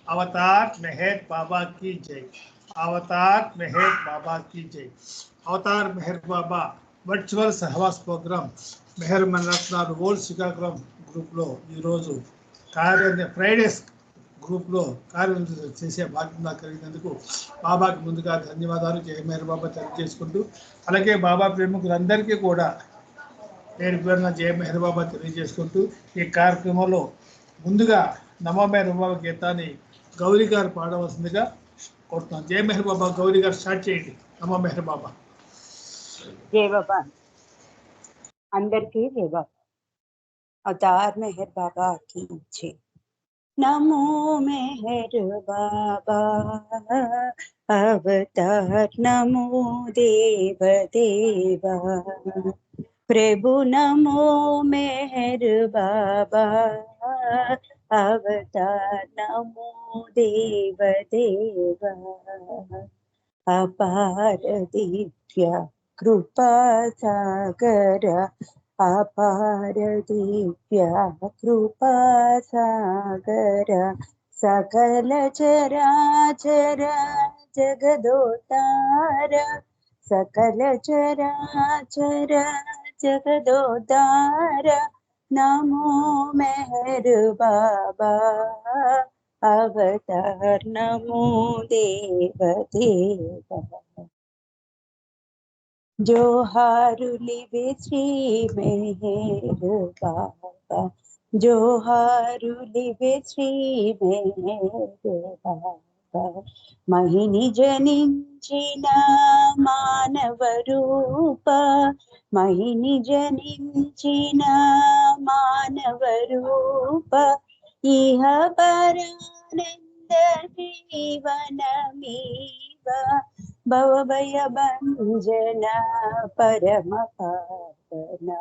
अवतार मेहर बाबा की जय। अवतार मेहर बाबा की जय। అవతార్ మెహర్ బాబా వర్చువల్ సహవాస్ ప్రోగ్రామ్ మెహర్ మనరత్నాలు ఓల్డ్ శ్రీకాకుళం గ్రూప్లో ఈరోజు ఫ్రైడేస్ గ్రూప్లో కార్యం చేసే భాగ్యం నాకు కలిగినందుకు బాబాకి ముందుగా ధన్యవాదాలు జయ మెహర్ బాబా తెలియజేసుకుంటూ, అలాగే బాబా ప్రేమికులందరికీ కూడా పేరు పేరున జయ మెహర్ బాబా తెలియజేసుకుంటూ, ఈ కార్యక్రమంలో ముందుగా నమో మెహర్ బాబా గీతాన్ని గౌరీ గారు పాడవలసిందిగా కోరుతున్నాను. జయ మెహర్ బాబా గౌరీ గారు స్టార్ట్ చేయండి. నమో మెహర్ బాబా. जय बाबा अंदर की जय बाबा। अवतार मेहर बाबा की जय। नमो मेहर बाबा अवतार नमो देव देवा। प्रभु नमो मेहर बाबा अवतार नमो देव देवा। अपार दिव्य कृपा सागर अपार दिव्य कृपा सागर सकल चराचर जगदोतार सकल चराचर जगदोतार नमो मेहर बाबा अवतार नमो देव देवा। जोहारुलिवे श्री मेहर बाबा जोहारुलिवे श्री मेहर बाबा। महिनि जनिंचिन मानव रूप महिनि जनिंचिन मानव रूप इह परानंद जीवनमीव भवभय भंजना परम पावना।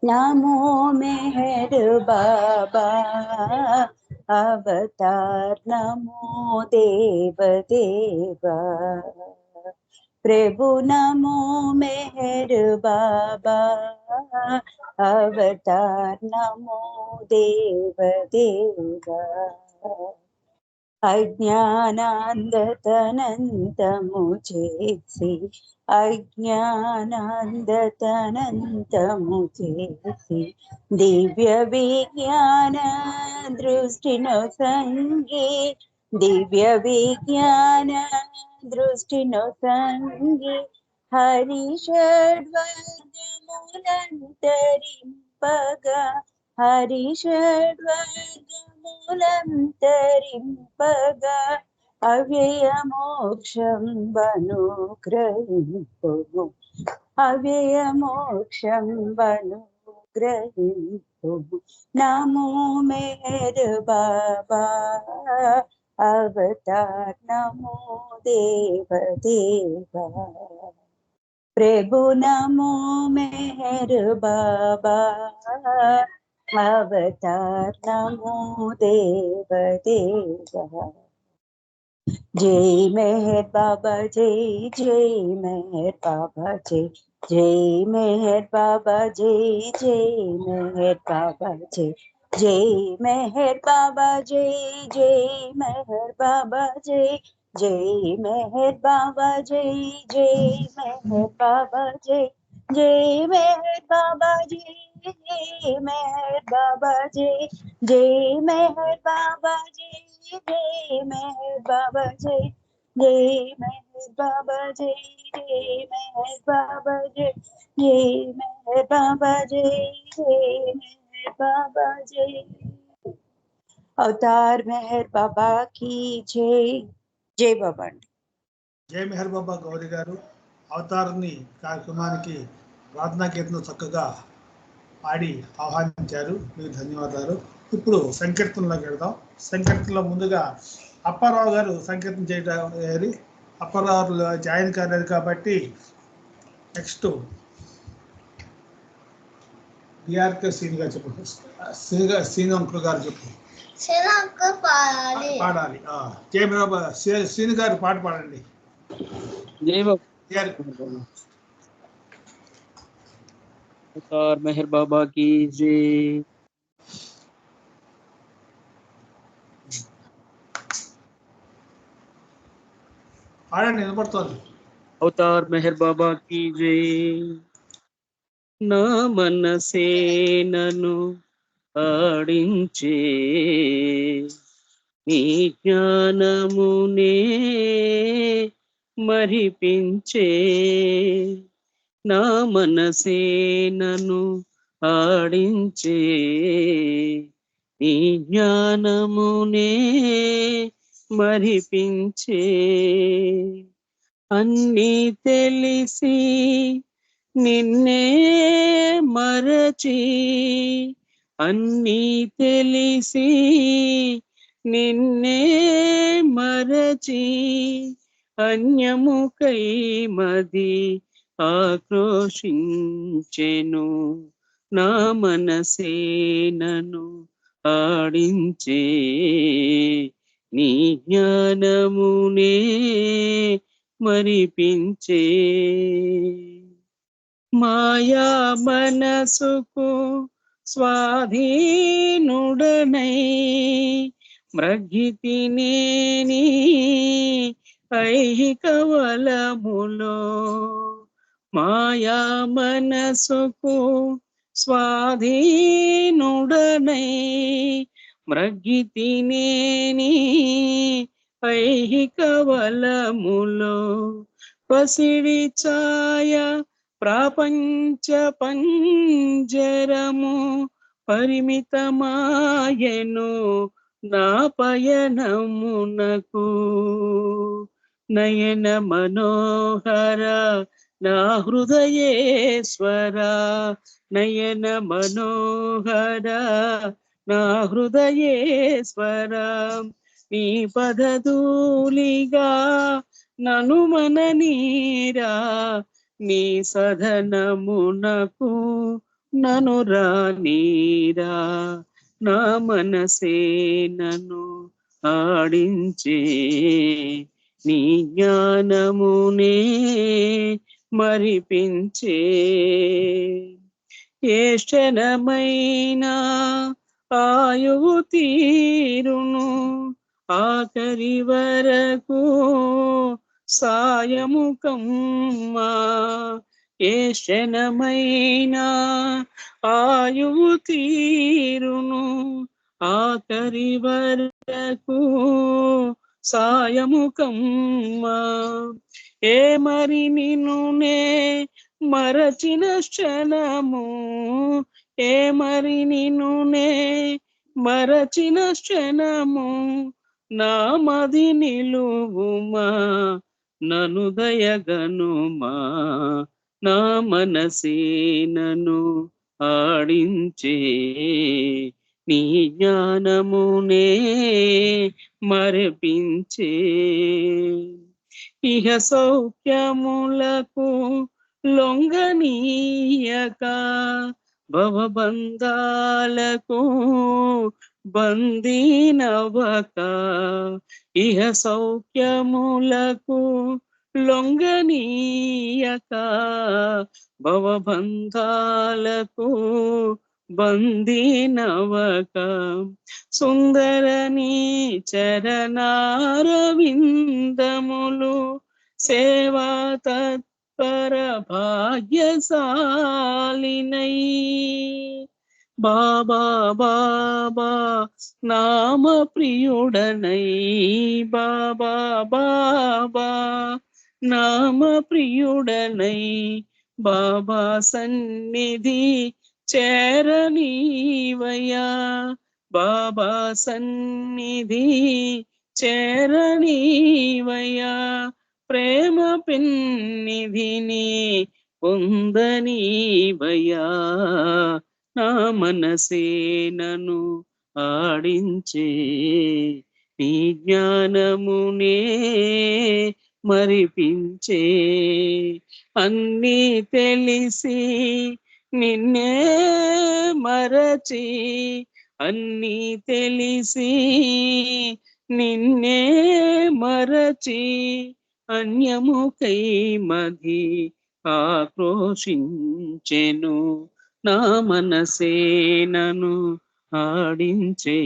नमो मेहर बाबा अवतार नमो देव देवा। प्रभु नमो मेहर बाबा अवतार नमो देव देवा। अज्ञानांधतनंतमुचेसी अज्ञानांधतनंतमुचेसी दिव्य विज्ञान दृष्टिनो संगे दिव्य विज्ञान दृष्टिनो संगे हरिषड्वर्गमूलंतरिंपगा हरिषड्वर्गमूलंतरिंपगा अव्ययमोक्षं वनुग्रहिंपुः अव्ययमोक्षं वनुग्रहिंपुः। नमो मेहर बाबा अवतार नमो देव देवा। प्रभु नमो मेहर बाबा अवतार नमो देव देवा। जय मेहर बाबा जय जय मेहर बाबा जय जय मेहर बाबा जय जय मेहर बाबा जय जय मेहर बाबा जय जय मेहर बाबा जय जय मेहर बाबा जय जय मेहर बाबा जय जय मेहर बाबा जय जय मेहर बाबा जय जय मेहर बाबा जय जय मेहर बाबा जय जय मेहर बाबा जय जय मेहर बाबा जय जय मेहर बाबा जय जय मेहर बाबा जय। अवतार मेहर बाबा की जय। जय बाबा। జయ మెహర్ బాబా గౌరీ గారు అవతారాన్ని కార్యక్రమానికి ప్రార్థనా గీతను చక్కగా పాడి ఆహ్వానించారు. మీకు ధన్యవాదాలు. ఇప్పుడు సంకీర్తనలోకి వెళ్దాం. సంకీర్తనలో ముందుగా అప్పారావు గారు సంకీర్తన చేయడం అప్పారావు జాయిన్ కాలేదు కాబట్టి నెక్స్ట్ డిఆర్కే సీన్ గారు చెప్పు. సీన్ అంకుల్ గారు చెప్పు. పాడాలి. జయ మెహర్ బాబా సీన్ గారు పాట పాడండి. अवतार मेहर बाबा की जय। ఆడండి, వినపడుతోంది. అవతార్ మెహర్ బాబా కీ జై. నా మనసే నన్ను ఆడించే నీ జ్ఞానమునే మరిపించే. నా మనసే నన్ను ఆడించే నీ జ్ఞానమునే మరిపించే. అన్నీ తెలిసి నిన్నే మరచి, అన్నీ తెలిసి నిన్నే మరచి, అన్యముకై మది ఆక్రోశించెను. నా మనసే నన్ను ఆడించే నీ జ్ఞానమునే మరిపించే. మాయా మనసుకు స్వాధీనుడనై మ్రగ్గితినేని ఐహిక వలములో. మాయా మనసుకు స్వాధీనుడనై మ్రగ్గితినేని ఐహిక వలములో. పసిడి ఛాయ ప్రపంచ పంజరము పరిమితమాయెను నా పయనమునకు. నయన మనోహర నా హృదయేశ్వర, నయన మనోహర నా హృదయేశ్వర, నీ పదధూళిగా నను మననీరా, నీ సదనమునకు నను రానీరా. నా మనసే నన్ను ఆడించే నీ జ్ఞానమునే మరిపించే. ఏ క్షణమైనా ఆయువు తీరును, ఆఖరి వరకు సాయము కమ్మా. ఏ క్షణమైనా ఆయువు తీరును, ఆఖరి వరకు సాయము కమ్మా. ఏ మరి నిన్నునే మరచిన క్షణము, ఏ మరి నిన్నునే మరచిన క్షణము, నా మది నిలువుమా నను దయగనుమా. నా మనసే నన్ను ఆడించే నీ జ్ఞానమునే మరిపించే. ఇహ సౌఖ్యములకు లొంగనీయక, భవబంధాలకు బందీనవక. ఇహ సౌఖ్యములకు లొంగనీయక, భవబంధాలకు బందీనవక. సుందరని చరణారవిందములు సేవా తత్పర భాగ్యశాలినై. బాబా బాబా నామ ప్రియుడనై, బాబా బాబా నామ ప్రియుడనై, బాబా సన్నిధి చేరనీవయ్యా, బాబా సన్నిధి చేరనీవయ్యా. ప్రేమ పెన్నిధిని పొందనీవయ్యా. నా మనసే నన్ను ఆడించే నీ జ్ఞానమునే మరిపించే. అన్నీ తెలిసి నిన్నే మరచి, అన్నీ తెలిసి నిన్నే మరచి, అన్యముకై మది ఆక్రోశించెను. నా మనసే నన్ను ఆడించే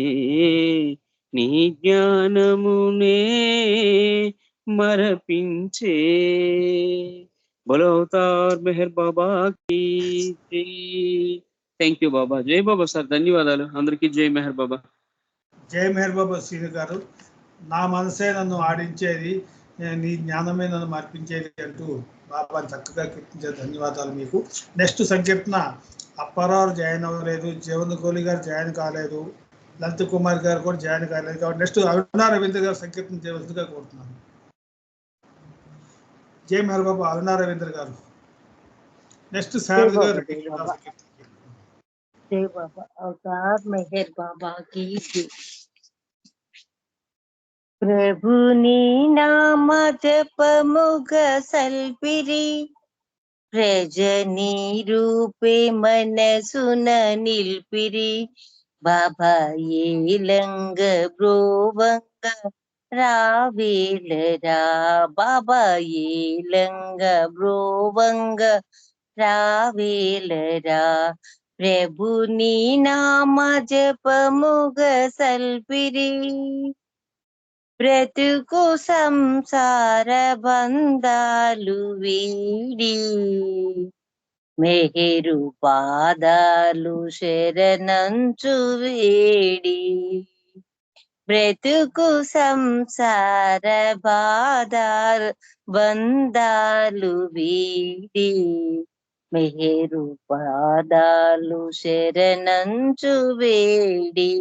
నీ జ్ఞానమునే మరపించే. బోలో అవతార్ మెహర్ బాబా की జై. థ్యాంక్ యూ బాబా. జై బాబా సార్, ధన్యవాదాలు. అందరికీ జై మెహర్ బాబా. జై మెహర్ బాబా శ్రీను గారు. నా మనసే నన్ను ఆడించేది, నీ జ్ఞానమే నన్ను మార్పించేది అంటూ బాబా చక్కగా కీర్తించే ధన్యవాదాలు మీకు. నెక్స్ట్ సంకీర్తన అప్పారావు జాయిన్ అవ్వలేదు, జీవన్ కోహ్లీ గారు జాయిన్ కాలేదు, లలిత్ కుమార్ గారు కూడా జాయిన్ కాలేదు. కాబట్టి నెక్స్ట్ అరుణా రవీంద్ర గారు సంకీర్తన చేయవలసిందిగా కోరుతున్నాను. జై మెహర్ బాబా అరుణా రవీంద్ర గారు. నెక్స్ట్ శారద గారు जय बाबा अवतार मेहर बाबा की जय। प्रभु नी नाम जप मुग सल्पिरी, प्रजनी रूपे मन सुन निल्पिरी, बाबा ये लंग ब्रोवंग रावेलरा, बाबा ये लंग ब्रोवंग रावेलरा, प्रभु नी नाम जप मुग सल्पिरी, బ్రతుకు సంసార బంధాలు వీడి, మెహరు పాదాలు శరణంచు వేడి, బ్రతుకు సంసార బాధాలు బంధాలు వీడి, మెహరు పాదాలు శరణంచు వేడి,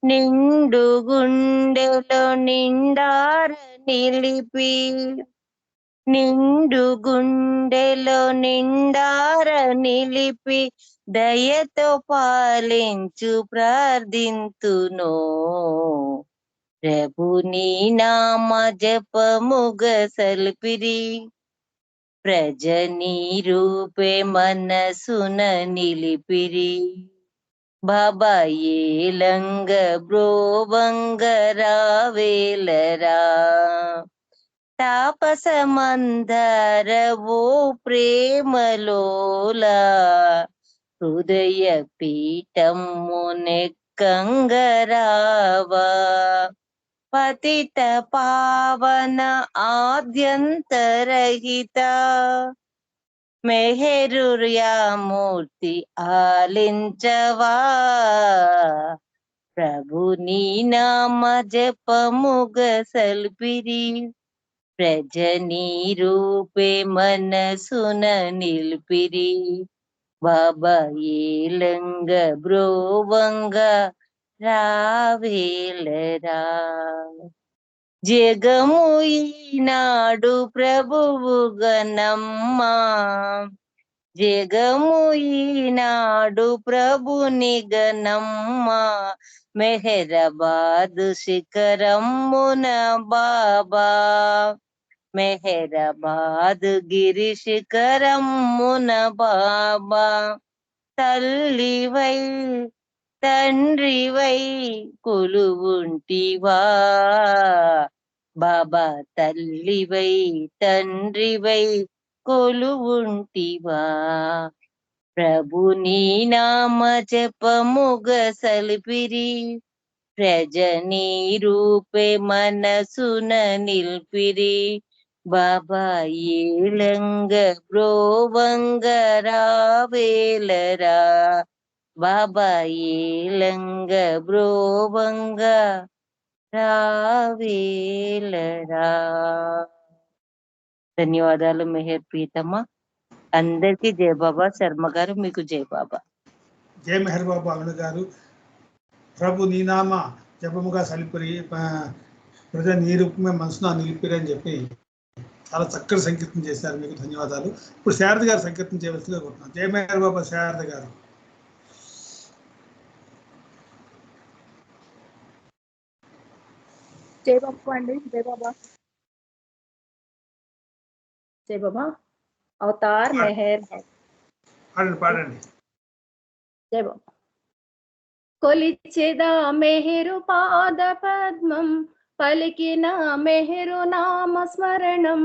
నిండు గుండెలో నిండార నిలిపి, నిండు గుండెలో నిండార నిలిపి, దయతో పాలించు ప్రార్థింతును, ప్రభు నీ నామ జపముగ సల్పిరి, ప్రజనీ రూపే మనసున నిలిపిరి, బాబా ఏ లంగ బ్రోవంగ రావేలరా, తాపస మందర ఓ ప్రేమలోలా, హృదయ పీఠము నెక్కంగరావా, పతిత పావన ఆద్యంతరహిత, మెహరుర్యామూర్తి ఆలించవా, ప్రభు నీ నామ జపముగ సల్పిరి, ప్రజనీ రూపే మనసున నిల్పిరి, బాబా ఏలంగ బ్రోవంగ రావేలరా, జగము ఈనాడు ప్రభువు గణమ్మా, జగము ఈనాడు ప్రభుని గణమ్మా, మెహరాబాద్ శిఖరమ్మున బాబా, మెహరాబాద్ గిరి శిఖరమ్మున బాబా, తల్లివై తండ్రివై కొలువుంటివా, బాబా తల్లివై తండ్రివై కొలువుంటివా, ప్రభు నీ నామ జపముగ సల్పిరి, ప్రజనీ రూపే మనసున నిల్పిరి, బాబా ఏలంగ బ్రోవంగ రావేలరా, బాబా ఏలంగ బ్రోవంగ రావేలరా. ధన్యవాదాలు మెహర్ ప్రీతమ్మ. అందరికీ జయ బాబా. శర్మ గారు మీకు జయ బాబా. జయ మెహర్ బాబా అరుణ గారు. ప్రభు నీనామ జపముగా సలిపిరి, ప్రజ నీ రూపమే మనసున నిలిపిరి అని చెప్పి చాలా చక్కటి సంకీర్తన చేశారు. మీకు ధన్యవాదాలు. ఇప్పుడు శారద గారు సంకీర్తన చేయవలసిందిగా కోరుతున్నాను. జయ మెహర్ బాబా శారద గారు. జై బాబా అండి. జై బాబా. జై బాబా అవతార్ మెహర్. పాడండి. జై బాబా. కొలిచెదా మెహరు పాద పద్మం, పలికిన మెహరు నామ స్మరణం,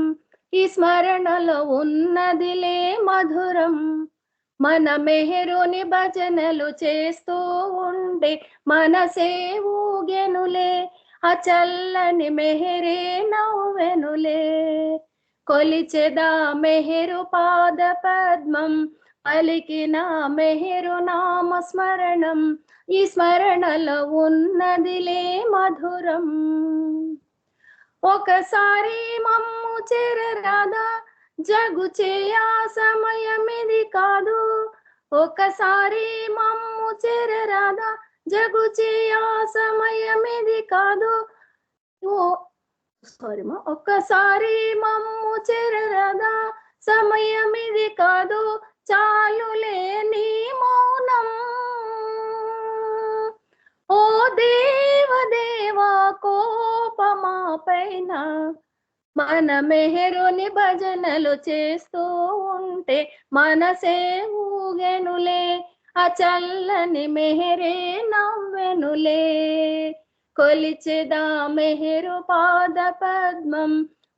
ఈ స్మరణలో ఉన్నదిలే మధురం, మన మెహరుని భజనలు చేస్తూ ఉండే మనసే ఊగెనులే, ఆ చల్లని మెహరే నవ్వెనులే. కొలిచెదా మెహరు పాద పద్మం, పలికిన మెహరు నామ స్మరణం. ఈ స్మరణలో ఉన్నదిలే మధురం. ఒకసారి మమ్ము చేరరాదా, జగు చేయా సమయమిది కాదు. ఒకసారి మమ్ము చేరరాదా, జగు చేయా సమయమిది కాదు. ఒక్కసారి మమ్ము చేరరాదా, సమయమిది కాదు. చాలులే నీ మౌనం. ఓ దేవదేవా కోపమా పైన, మన మెహరుని భజనలు చేస్తూ ఉంటే మనసే ఊగెనులే. ఆ చల్లని మెహరే నవ్వెనులే. కొలిచెదా మెహరు పాద పద్మం,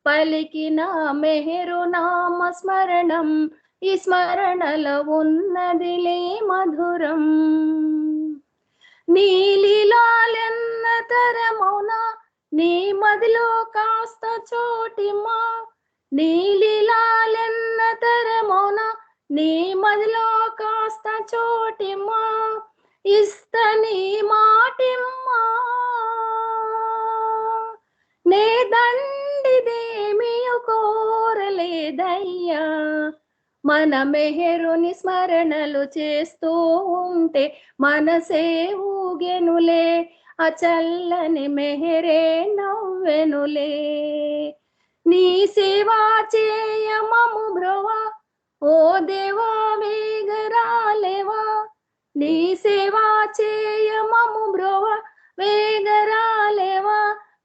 పలికిన మెహరు నామ స్మరణం. ఈ స్మరణలో ఉన్నదిలే మధురం. నీలిలాలెన్న తరమౌనా, నీ మదిలో కాస్త చోటిమ్మా. నీలిలాలెన్న తరమౌనా, నీ మదిలో కాస్త చోటిమ్మా. ఇస్తని మాటిమ్మా, నే దండిదేమియు కోరలేదయ్యా. మన మెహరుని స్మరణలు చేస్తూ ఉంటే మనసే ఊగెనులే. ఆ చల్లని మెహరే నవ్వెనులే. నీ సేవా చేయమము బ్రోవా, ఓ దేవా వేగరాలేవా. నీ సేవా చేయమము బ్రోవా, వేగరాలేవా.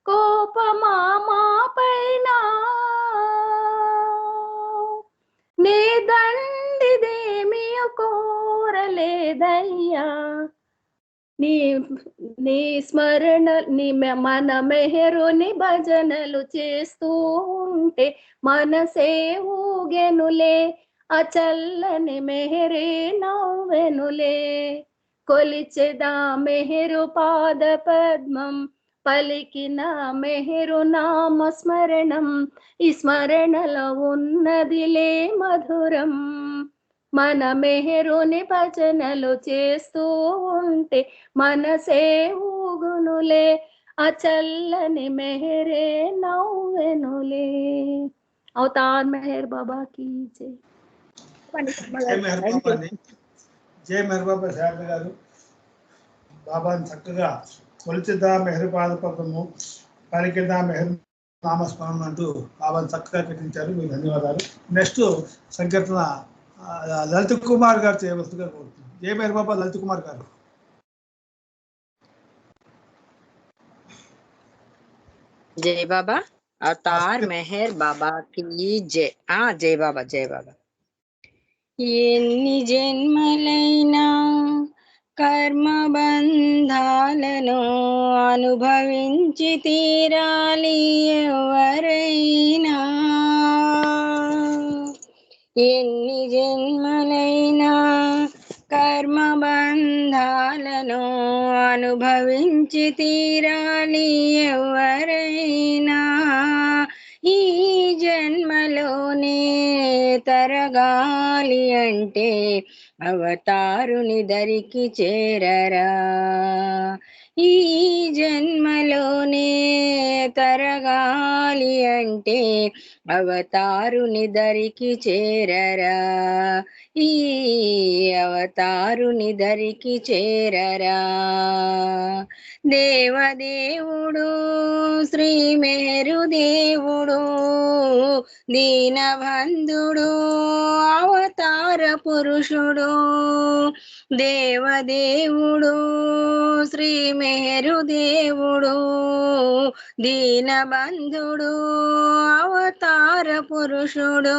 కోపమా మా పైన, నే దండిదేమియు కోరలేదయ్యా. నీ స్మరణ మన మెహరుని భజనలు చేస్తూ ఉంటే మనసే ఊగెనులే. ఆ చల్లని మెహరే నవ్వెనులే. కొలిచెదా మెహరు పాద పద్మం, పలికిన మెహరు నామ స్మరణం. ఈ స్మరణలో ఉన్నదిలే మధురం. మన మెహరుని భజనలు చేస్తూ ఉంటే మనసే ఊగునులే. ఆ చల్లని మెహరే నవ్వెనులే. అవతార్ మెహర్ బాబా की जय. జై మెహర్ బాబాని. జై మెహర్ బాబా శారద గారు బాబాని చక్కగా కొలిచిదా మెహర్ పాద పద్మము, పలికిదా మెహర్ నామస్మరణ అంటూ బాబాని చక్కగా కట్టించారు. మీకు ధన్యవాదాలు. నెక్స్ట్ సంకీర్తన లలిత్ కుమార్ గారు చేయవలసిందిగా కోరుతున్నాను. జై మెహర్ బాబా లలిత్ కుమార్ గారు. जय बाबा अवतार मेहर बाबा की जय. जय बाबा जय बाबा. ఎన్ని జన్మలైనా కర్మ బంధాలను అనుభవించి తీరాలి ఎవరైనా. ఎన్ని జన్మలైనా కర్మ బంధాలను అనుభవించి తీరాలి ఎవరైనా. ఈ జన్మలోనే తరగాలి అంటే అవతారుని దరికి చేరరా. ఈ జన్మలోనే తరగాలి అంటే అవతారుని దరికి చేరరా. ఈ అవతారుని దరికి చేరరా. దేవదేవుడు శ్రీ మేరు దేవుడు, దీనబంధుడు అవతార పురుషుడు. దేవదేవుడు శ్రీ మేరు దేవుడు, దీనబంధుడు అవతార పురుషుడు.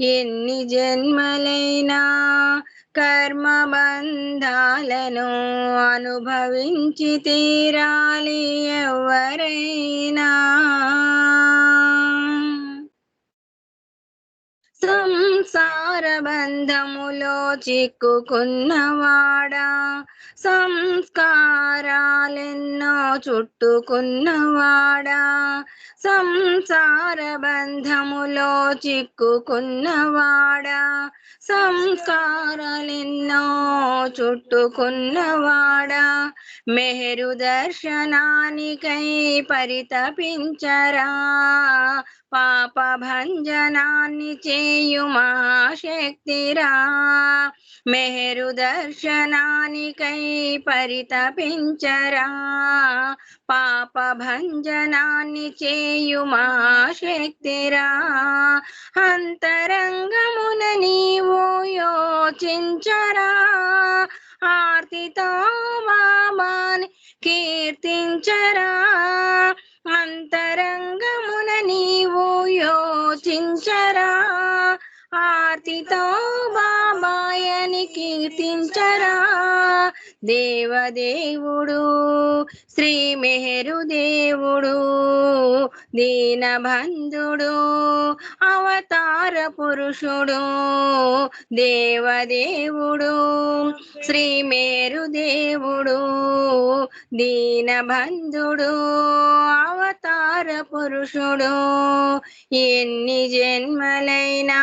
ఎన్ని జన్మలైనా కర్మ బంధాలను అనుభవించి తీరాలి ఎవరైనా. సంసార బంధములో చిక్కుకున్నవాడా సంస్కారాలెన్నో చుట్టుకున్నవాడా సంసార బంధములో చిక్కుకున్నవాడా సంస్కారాలెన్నో చుట్టుకున్నవాడా మెహరు దర్శనానికై పరితపించరా పాప భంజనాన్ని చేయు మహాశక్తిరా మెహరు దర్శనానికై పరితపించరా పాప భంజనాన్ని చేయు మహాశక్తిరా అంతరంగమున నీవు యోచించరా ఆర్తితో బాబాని కీర్తించరా అంతరంగమున నీవు యోచించరా ఆర్తితో బాబాయని కీర్తించరా దేవదేవుడు శ్రీ మెహరు దేవుడు దీనబంధుడు అవతార పురుషుడు దేవదేవుడు శ్రీ మెహరు దేవుడు దీనబంధుడు అవతార పురుషుడు ఎన్ని జన్మలైనా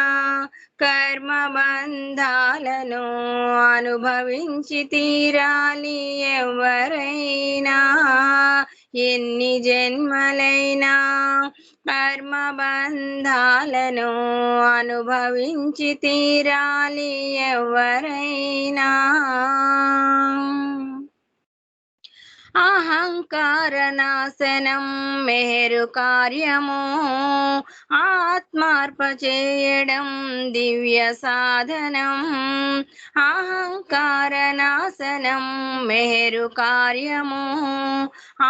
కర్మ బంధాలను అనుభవించి తీరాలి ఎవరైనా ఎన్ని జన్మలైనా కర్మ బంధాలను అనుభవించి తీరాలి ఎవరైనా అహంకార నాశనం మెహరు కార్యము ఆత్మార్ప చేయడం దివ్య సాధనం అహంకార నాశనం మెహరు కార్యము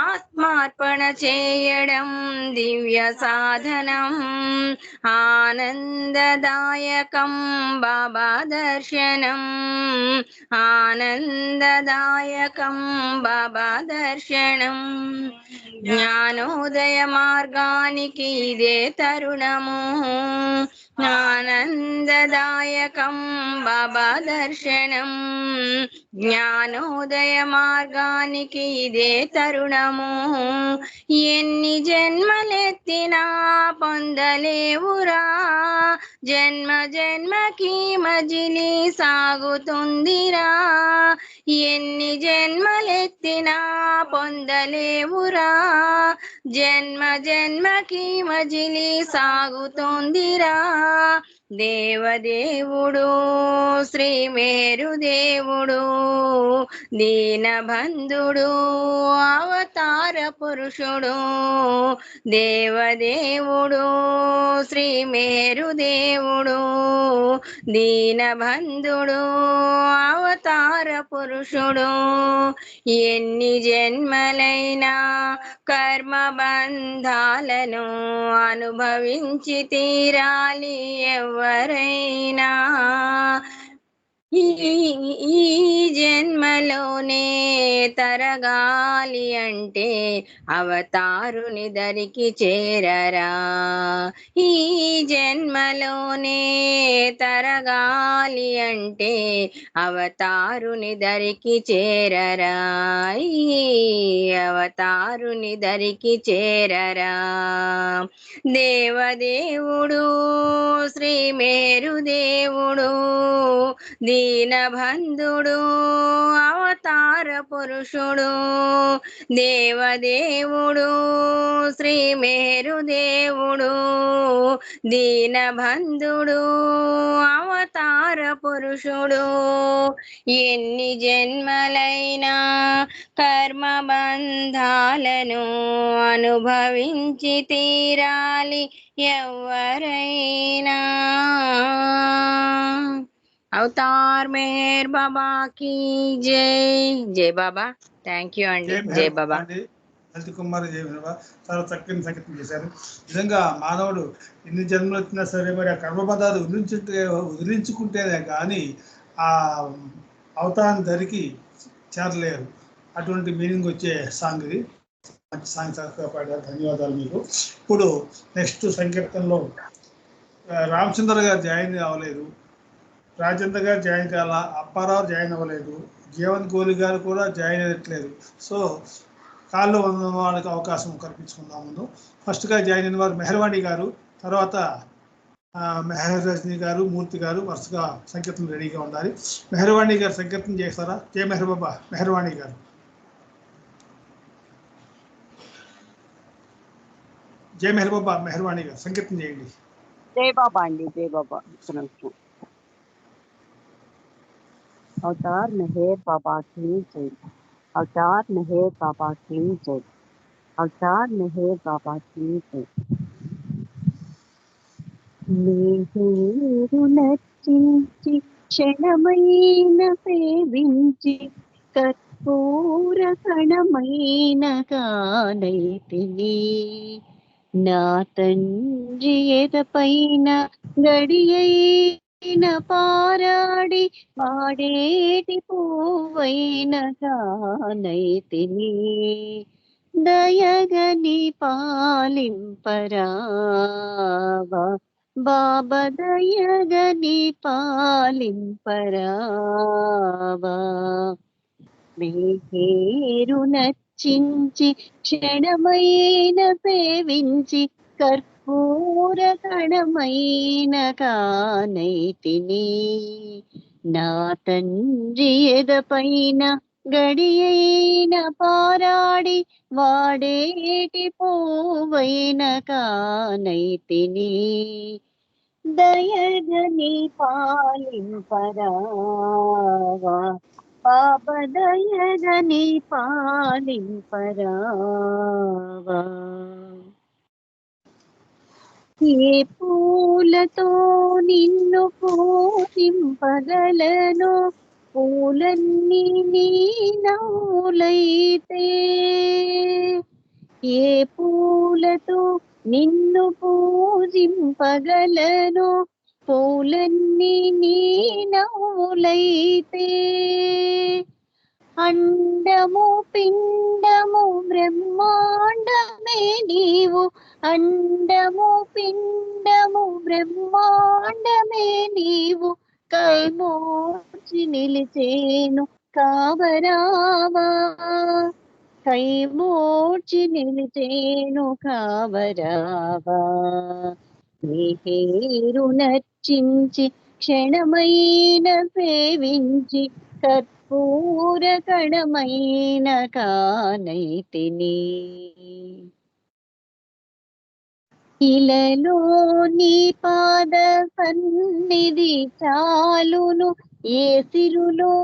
ఆత్మార్పణ చేయడం దివ్య సాధనం ఆనందదాయకం బాబా దర్శనం ఆనందదాయకం బాబా దర్శనం జ్ఞానోదయ మార్గానికి ఇదే తరుణము ఆనందదాయకం బాబా దర్శనం జ్ఞానోదయ మార్గానికి ఇదే తరుణము ఎన్ని జన్మలెత్తినా పొందలేవురా జన్మ జన్మకి మజిలీ సాగుతుందిరా ఎన్ని జన్మలెత్తినా పొందలేవురా జన్మ జన్మకి మజిలీ సాగుతుందిరా దేవదేవుడు శ్రీ మెహరు దేవుడు దీనబంధుడు అవతార పురుషుడు దేవదేవుడు శ్రీ మెహరు దేవుడు దీనబంధుడు అవతార పురుషుడు ఎన్ని జన్మలైనా కర్మ బంధాలను అనుభవించి తీరాలి ఎవరైనా ఈ జన్మలోనే తరగాలి అంటే అవతారుని దరికి చేరరా ఈ జన్మలోనే తరగాలి అంటే అవతారుని దరికి చేరరా ఈ అవతారుని దరికి చేరరా దేవదేవుడు శ్రీ మెహరు దేవుడు దీనబంధుడు అవతార పురుషుడు దేవదేవుడు శ్రీ మెహరు దేవుడు దీనబంధుడు అవతార పురుషుడు ఎన్ని జన్మలైనా కర్మ బంధాలను అనుభవించి తీరాలి ఎవరైనా అవతార్ మెహర్ బాబా की జై బాబా థ్యాంక్ యూ అండి జై బాబా హెల్త్ కుమార్ జై బాబా చాలా చక్కని సంగీతం చేశారు నిజంగా మానవుడు ఎన్ని జన్మలు వచ్చినా సరే మరి ఆ కర్మపదాలు వదిలించుకుంటేనే కానీ ఆ అవతారం ధరికి చేరలేరు అటువంటి మీనింగ్ వచ్చే సాంగ్ ఇది మంచి సాంగ్ చక్కగా పాడారు ధన్యవాదాలు మీకు ఇప్పుడు నెక్స్ట్ సంకీర్తనలో రామచంద్ర గారు జాయిన్ అవ్వలేదు, రాజేంద్ర గారు జాయిన్ కాల, అప్పారావు జాయిన్ అవ్వలేదు, జీవన్ కోహ్లీ గారు కూడా జాయిన్ అవ్వట్లేదు. సో కాళ్ళు వంద వాళ్ళకి అవకాశం కల్పించుకుందాం. ముందు ఫస్ట్గా జాయిన్ అయిన వారు మెహర్వాణి గారు, తర్వాత మెహర్ రజనీ గారు, మూర్తి గారు వరుసగా సంకీర్తన రెడీగా ఉండాలి. మెహర్వాణి గారు సంకీర్తన చేస్తారా? జయ మెహర్ బాబా. మెహర్వాణి గారు, జయ మెహర్ బాబా. మెహర్వాణి గారు సంకీర్తన చేయండి. జై బాబా అండి, జై బాబా. అవతార్ మెహర్ బాబా की जय, అవతార్ మెహర్ బాబా की जय, అవతార్ మెహర్ బాబా की जय. నీరు నర్చించి క్షణమైన సేవించి కర్పూర కణమైన కానైతిని, నా తండ్రి ఎదపైన గడియైన పారాడి వాడేటి పువ్వైన కానైతిని, దయగని పాలింపరావా బాబా, దయగని పాలింపరావా. మేరు నర్చించి క్షణమైన సేవించి కర్పూర కణమైన కానైతిని, నా తండ్రి ఎదపైన గడియైన పారాడి వాడేటి పువ్వైన కానైతిని, దయగని పాలింపరావా బాబా, దయగని పాలింపరావా. ఏ పూలతో నిన్ను పూజింపగలను, పూలన్నీ నీ నవ్వులైతే, ఏ పూలతో నిన్ను పూజింపగలను, పూలన్నీ నీ నవ్వులైతే, అండము పిండము బ్రహ్మాండమే నీవు, అండము పిండము బ్రహ్మాండమే నీవు, కైమోర్చి నిలిచేను కావరావా, కైమోర్చి నిలిచేను కావరావా. నీరు నర్చించి క్షణమైన సేవించి కర్పూర కణమైన కానైతిని, ఇలలో నీ పాద సన్నిధి చాలును, ఏ సిరులో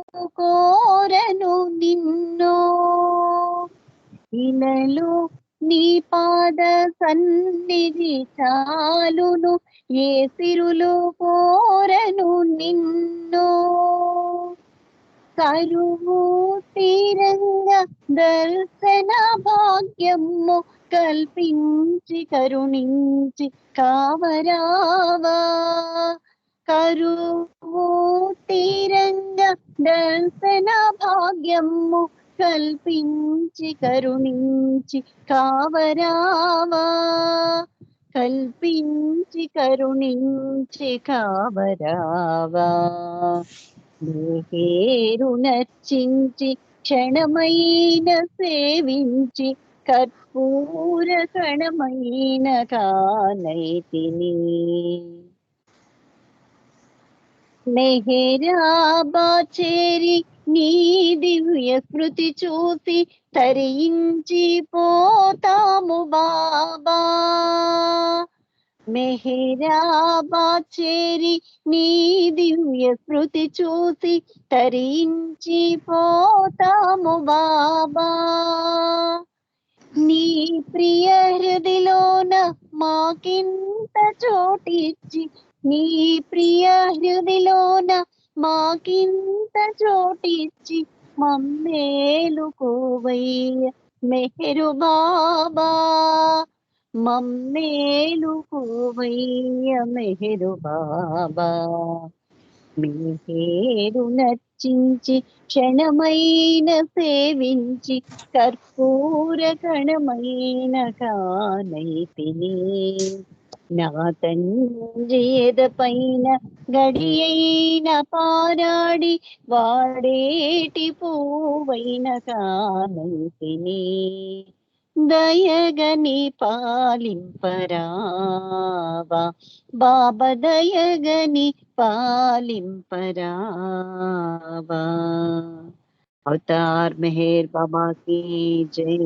కోరను నిన్ను, ఇలలో నీ పాద సన్నిధి చాలును, ఏ సిరులో కోరను నిన్ను, కరువు తీరంగా దర్శన భాగ్యము కల్పించి కరుణించి కావరావా, కరువు తీరంగా దర్శన భాగ్యము కల్పించి కరుణించి కావరావా, కల్పించి కరుణించి కావరావా. నీరు నర్చించి క్షణమైన సేవించి కర్పూర కణమైన కానైతిని, మెహరాబా చేరి నీ దివ్య స్మృతి చూసి తరించి పోతాము బాబా, మెహరాబా చేరి నీ దివ్య స్మృతి చూసి తరించి పోతాము బాబా, నీ ప్రియ హృదిలోన మాకింత చోటిచ్చి, నీ ప్రియ హృదిలోన మాకింత చోటిచ్చి మమ్మేలుకోవయ్య మెహరు బాబా, మమ్మేలుకోవయ్య మెహరు బాబా. మీరు నర్చించి క్షణమైన సేవించి కర్పూర కణమైన కానైతిని, నా తండ్రి ఎదపైన గడియైన పారాడి వాడేటి పూవైన కానంతిని దయగని పాలింపరావా బాబా దయగని పాలింపరావా అవతార్ మెహర్ బాబా కి జై.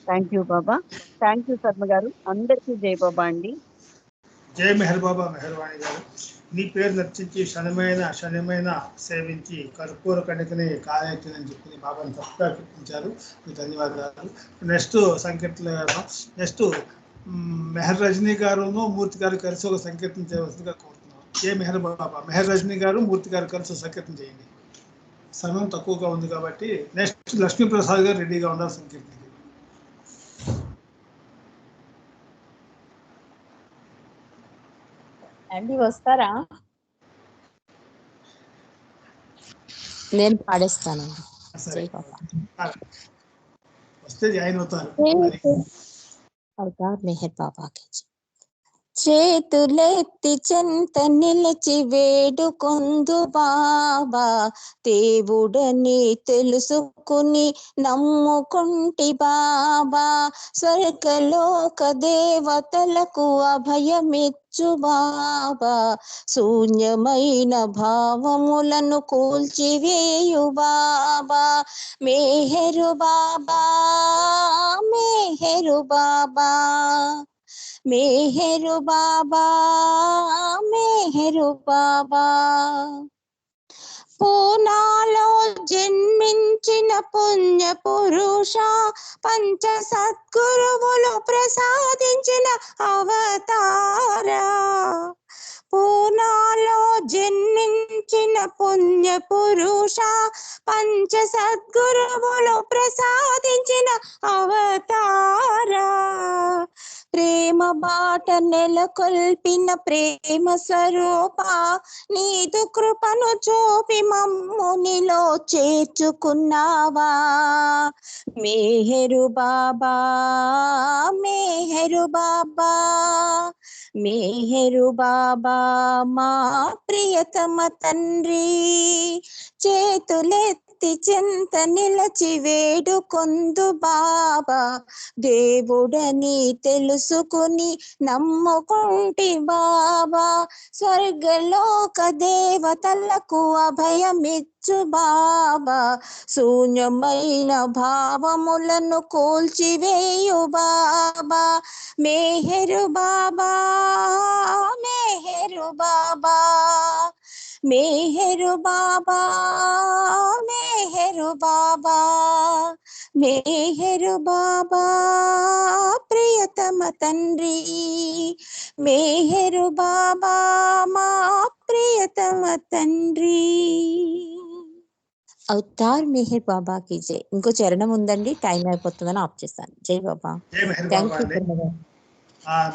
Thank you Baba. Thank you Sharma గారు. అందరికీ జై బాబా అండి. జై మెహర్ బాబా మెహర్వాణి గారు. నీ పేరు నర్చించి క్షణమైన సేవించి కర్పూర కణికని కాయని చెప్పి బాబాని తప్పుగా కీర్తించారు. మీకు ధన్యవాదాలు. నెక్స్ట్ సంకీర్తన నెక్స్ట్ మెహర్ రజనీ గారును మూర్తి గారు కలిసి ఒక సంకీర్తన చేయవలసిందిగా కోరుతున్నాం. జై మెహర్ బాబా. మెహర్ రజనీ గారు మూర్తి గారు కలిసి ఒక సంకీర్తన చేయండి. సమయం తక్కువగా ఉంది కాబట్టి నెక్స్ట్ లక్ష్మీప్రసాద్ గారు రెడీగా ఉన్నారు సంకీర్తనకి. అండి వస్తారా? నేను పాడేస్తానండి. సరే జై బాబా. వస్తే జాయిన్ అవుతారు. అవతార్ మెహర్ బాబాకి చేతులెత్తి చెంత నిలిచి వేడుకొందు బాబా దేవుడని తెలుసుకుని నమ్ముకుంటి బాబా స్వర్గలోక దేవతలకు అభయమిచ్చు బాబా శూన్యమైన భావములను కూల్చివేయు బాబా మెహరు బాబా మెహరు బాబా మెహరు బాబా మెహరు బాబా పూనాలో జన్మించిన పుణ్య పురుష పంచ సద్గురువులు ప్రసాదించిన అవతారా పూనాలో జన్మించిన పుణ్య పురుష పంచ సద్గురువులు ప్రసాదించిన అవతారా ప్రేమ బాట నెలకొల్పిన ప్రేమ స్వరూప నీదు కృపను చూపి మమ్మునిలో చేర్చుకున్నావా మెహరు బాబా మెహరు బాబా మెహరు బాబా మా ప్రియతమ తండ్రి చేతులెత్తి చెంత నిలచి వేడుకొందు బాబా దేవుడని తెలుసుకుని నమ్ముకుంటి బాబా స్వర్గలోక దేవతలకు అభయమిచ్చు బాబా శూన్యమైన భావములను కూల్చివేయు బాబా మెహరు బాబా మెహరు బాబా మెహరు బాబా మెహరు బాబా మెహరు బాబా ప్రియతమ తండ్రి మెహరు బాబా మా ప్రియతమ తండ్రి అవతార్ మెహర్ బాబాకి జై. ఇంకో చరణం ఉందండి, టైం అయిపోతుందని ఆఫ్ చేస్తాను. జై బాబా. జై మెహర్ థ్యాంక్ బాబా యూ. అండి.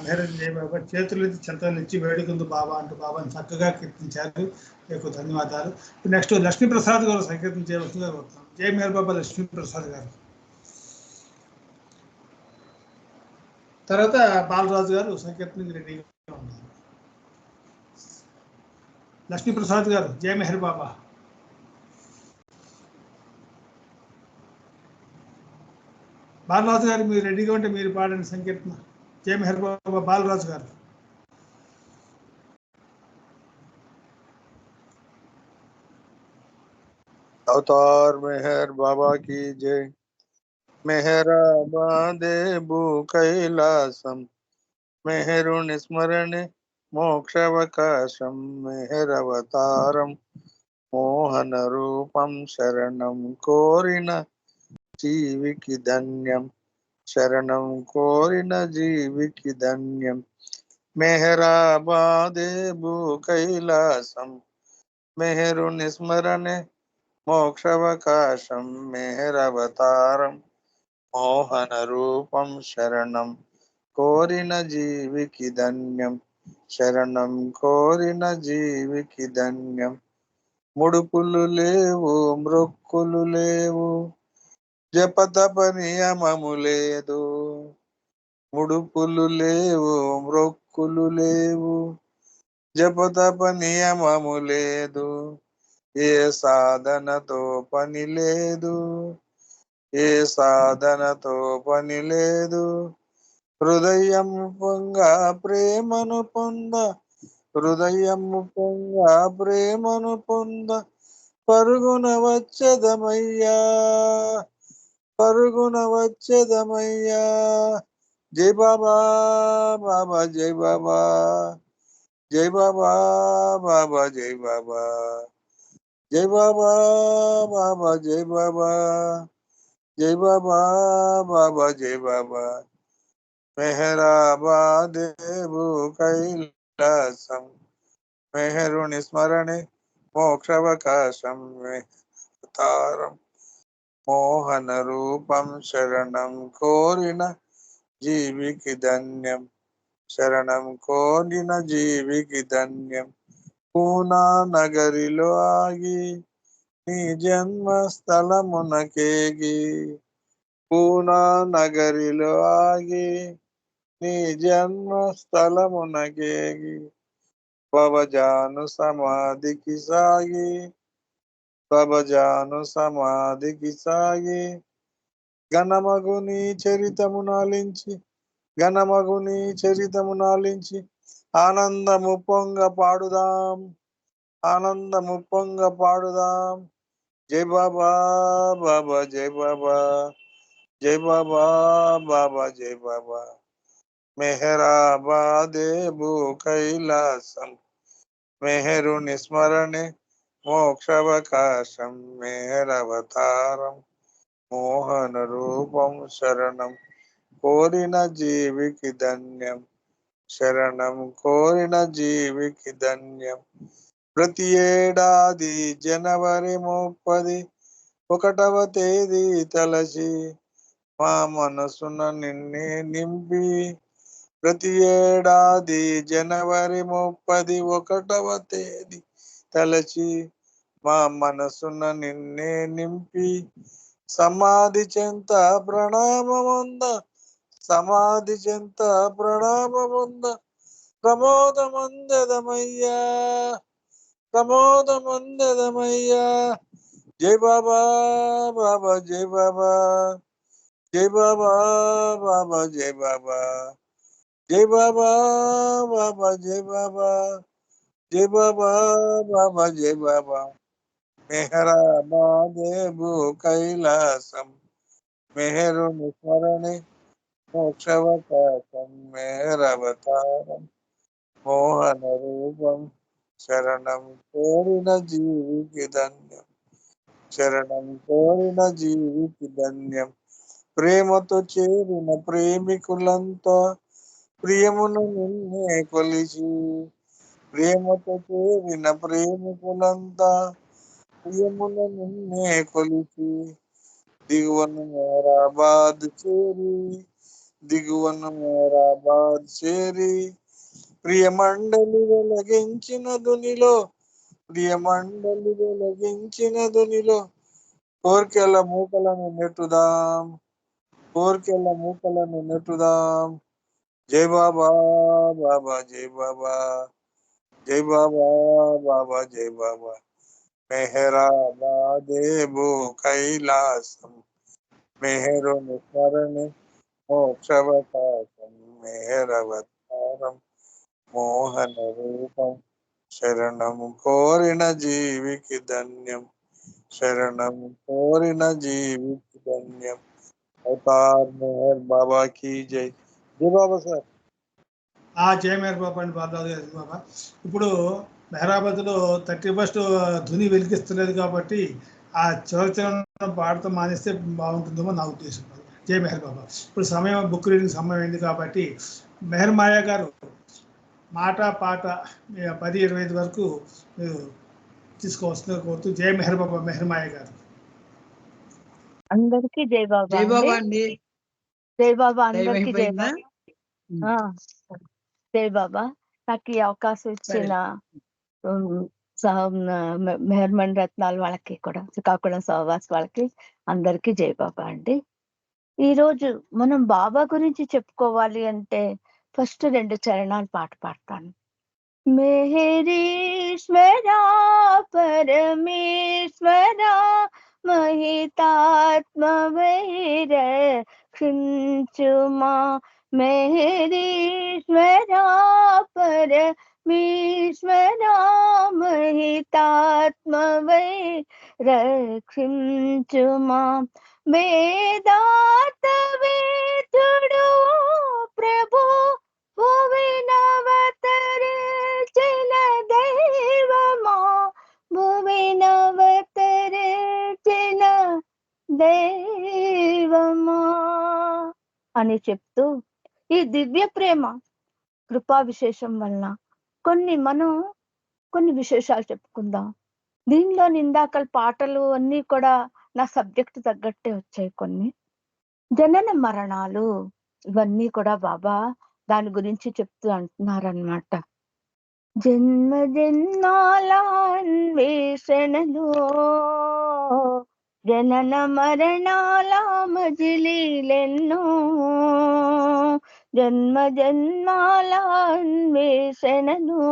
మెహర్ జై బాబా. చేతులు చెంతలు ఇచ్చి వేడుకుందు బాబా అంటూ బాబాని చక్కగా కీర్తించారు. మీకు ధన్యవాదాలు. నెక్స్ట్ లక్ష్మీప్రసాద్ గారు సంకీర్తన చేయవలసిందిగా కోరుతున్నాం. జై మెహర్ బాబా లక్ష్మీప్రసాద్ గారు. తర్వాత బాలరాజు గారు సంకీర్తనకి రెడీగా ఉన్నారు. లక్ష్మీప్రసాద్ గారు జై మెహర్ బాబా. బాలరాజు గారు మీరు రెడీగా ఉంటే మీరు పాడండి సంకీర్తన. జై మెహర్ బాబా. బాలరాజు గారు. अवतार मेहर बाबा की जय. मेहराबा देबु कैलासम मेहरुनि स्मरणे मोक्षावकाशं मेहरवतारं मोहन रूपं शरणं कोरिन जीविकी धन्यं शरणं कोरिन जीविकी धन्यं मेहराबा देबु कैलासं मेहरुनि स्मरणे मोक्षावकाशं मेहरवतारं मोहन रूपं शरणं कोरिन जीविकी धन्यं शरणं कोरिन जीविकी धन्यं ముడుపులు లేవు మృక్కులు లేవు జపతప నియమము లేదు ముడుపులు లేవు మ్రొక్కులు లేవు జపతప నియమము లేదు ఏ సాధనతో పని లేదు ఏ సాధనతో పని లేదు హృదయం పొంగ ప్రేమను పొంద హృదయం పొంగ ప్రేమను పొంద పరుగున వచ్చదమయ్యా పరుగున వచ్చదమయ్యా జై బాబా బాబా జై బాబా జై బాబా బాబా జై బాబా జై బాబా బాబా జై బాబా జై బాబా బాబా జై బాబా మెహరాబాదేవు కైలాసం మెహరుని స్మరణే మోక్షావకాశం తారం మోహన రూపం శరణం కోరిన జీవికి ధన్యం శరణం కోరిన జీవికి ధన్యం పూనా నగరిలో ఆగి నీ జన్మస్థలమునకేగి పూనా నగరిలో ఆగి నీ జన్మస్థలమునకేగి బాబాజాను సమాధికి సాగి బాబాజాను సమాధికి సాగి ఘనమగుని చరితము నాలించి ఘనమగుని చరితము నాలించి ఆనందము పొంగ పాడుదాం ఆనందము పొంగ పాడుదాం జై బాబా బాబా జై బాబా జై బాబా బాబా జై బాబా మెహరాబాదేవు కైలాసం మెహరుని స్మరణే మోక్షావకాశం మెహరవతారం మోహన రూపం శరణం కోరిన జీవికి ధన్యం శరణం కోరిన జీవికి ధన్యం ప్రతి ఏడాది జనవరి 31వ తేదీ తలచి మా మనసున నిన్నే నింపి ప్రతి ఏడాది జనవరి 31వ తేదీ తలచి మా మనసున నిన్నే నింపి సమాధి చెంత ప్రణామముంద సమాధి చెంత ప్రణామముంద ప్రమోదమందెదమయ్యా ప్రమోదమందెదమయ్యా జై బాబా బాబా జై బాబా జై బాబా బాబా జై బాబా జై బాబా బాబా జై బాబా జై బాబా బాబా జై బాబా మెహరాబాదేవు కైలాసం మెహరుని స్మరణే మోక్షావకాశం మెహరవతారం మోహన రూపం శరణం కోరిన జీవికి ధన్యం శరణం కోరిన జీవికి ధన్యం ప్రేమతో చేరిన ప్రేమికులంతా ప్రియమును నిన్నే కొలిచి ప్రేమతో చేరిన ప్రేమికులంతా ప్రియమును నిన్నే కొలిచి దిగువన మేరాబాద్ చేరి దిగువన మేరాబాద్ చేరి ప్రియమండలి వెలగించిన దునిలో ప్రియమండలి వెలగించిన దునిలో కోర్కెల మూకలను నెట్టుదాం కోర్కెల మూకలను నెట్టుదాం జై బాబా బాబా జై బాబా జై బాబా బాబా జై బాబా మెహరాబాదేవు కైలాసం మెహరుని స్మరణే మోక్షావకాశం మెహరవతారం మోహన రూపం శరణం కోరిన జీవికి ధన్యం శరణం కోరిన జీవికి ధన్యం అవతార్ మెహర్ బాబా की జై జై బాబా సార్ జయ మేర్ బాబా అండి బాబా బాబా ఇప్పుడు మెహరాబాద్లో 31st ధుని వెలిగిస్తున్నది కాబట్టి ఆ చివరి చరణం పాడటం మానేస్తే బాగుంటుందేమో నా ఉద్దేశం. జై మెహర్ బాబా. ఇప్పుడు సమయం బుక్ రీడింగ్ సమయం అయింది కాబట్టి మెహర్ మాయా గారు మాట పాట 10-25 వరకు మీరు తీసుకోవాల్సిన కోరుతూ జై మెహర్ బాబా మెహర్ మాయా గారు. అందరికీ జై బాబా. జై బాబా అండి. జై బాబా అందరికీ జై అయిపోయిందా? బాబా. జై బాబా. నాకు ఈ అవకాశం ఇచ్చిన మెహర్మన్ రత్నాలు వాళ్ళకి కూడా శ్రీకాకుళం సహవాస్ వాళ్ళకి అందరికీ జై బాబా అండి. ఈరోజు మనం బాబా గురించి చెప్పుకోవాలి అంటే ఫస్ట్ 2 చరణాలు పాట పాడతాను. మెహరీశ్వరా పరమేశ్వరా మహితాత్మ వైరక్షించుమా. మెహరీశ్వరా పరమేశ్వరా మహితాత్మ వైరక్షించుమా. వేదాంత వేదుడు ప్రభు భువినవతరించిన దైవమా. భువినవతరించిన దైవమా అని చెప్తూ ఈ దివ్య ప్రేమ కృపా విశేషం వలన కొన్ని విశేషాలు చెప్పుకుందాం. దీనిలో ఇందాకల పాటలు అన్ని కూడా నా సబ్జెక్ట్ తగ్గట్టే వచ్చాయి. కొన్ని జనన మరణాలు ఇవన్నీ కూడా బాబా దాని గురించి చెప్తూ అంటున్నారన్నమాట. జన్మ జన్మాల అన్వేషణలో జనన మరణాల మజిలీలెన్నో. జన్మ జన్మాల అన్వేషణలో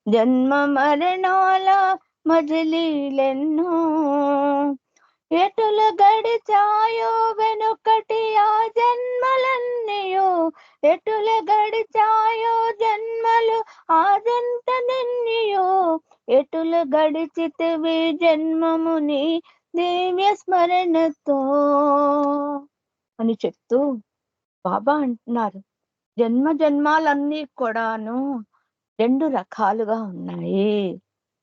జన్మ మరణాల మజిలీలెన్నో. ఎటులు గడిచాయో వెనుకటి ఆ జన్మలన్నయో. ఎటులు గడిచాయో జన్మలు ఆ జంటనన్నయో. ఎటులు గడిచితివి జన్మముని దివ్య స్మరణతో అని చెప్తూ బాబా అంటున్నారు, జన్మ జన్మాలన్నీ కూడాను 2 రకాలుగా ఉన్నాయి.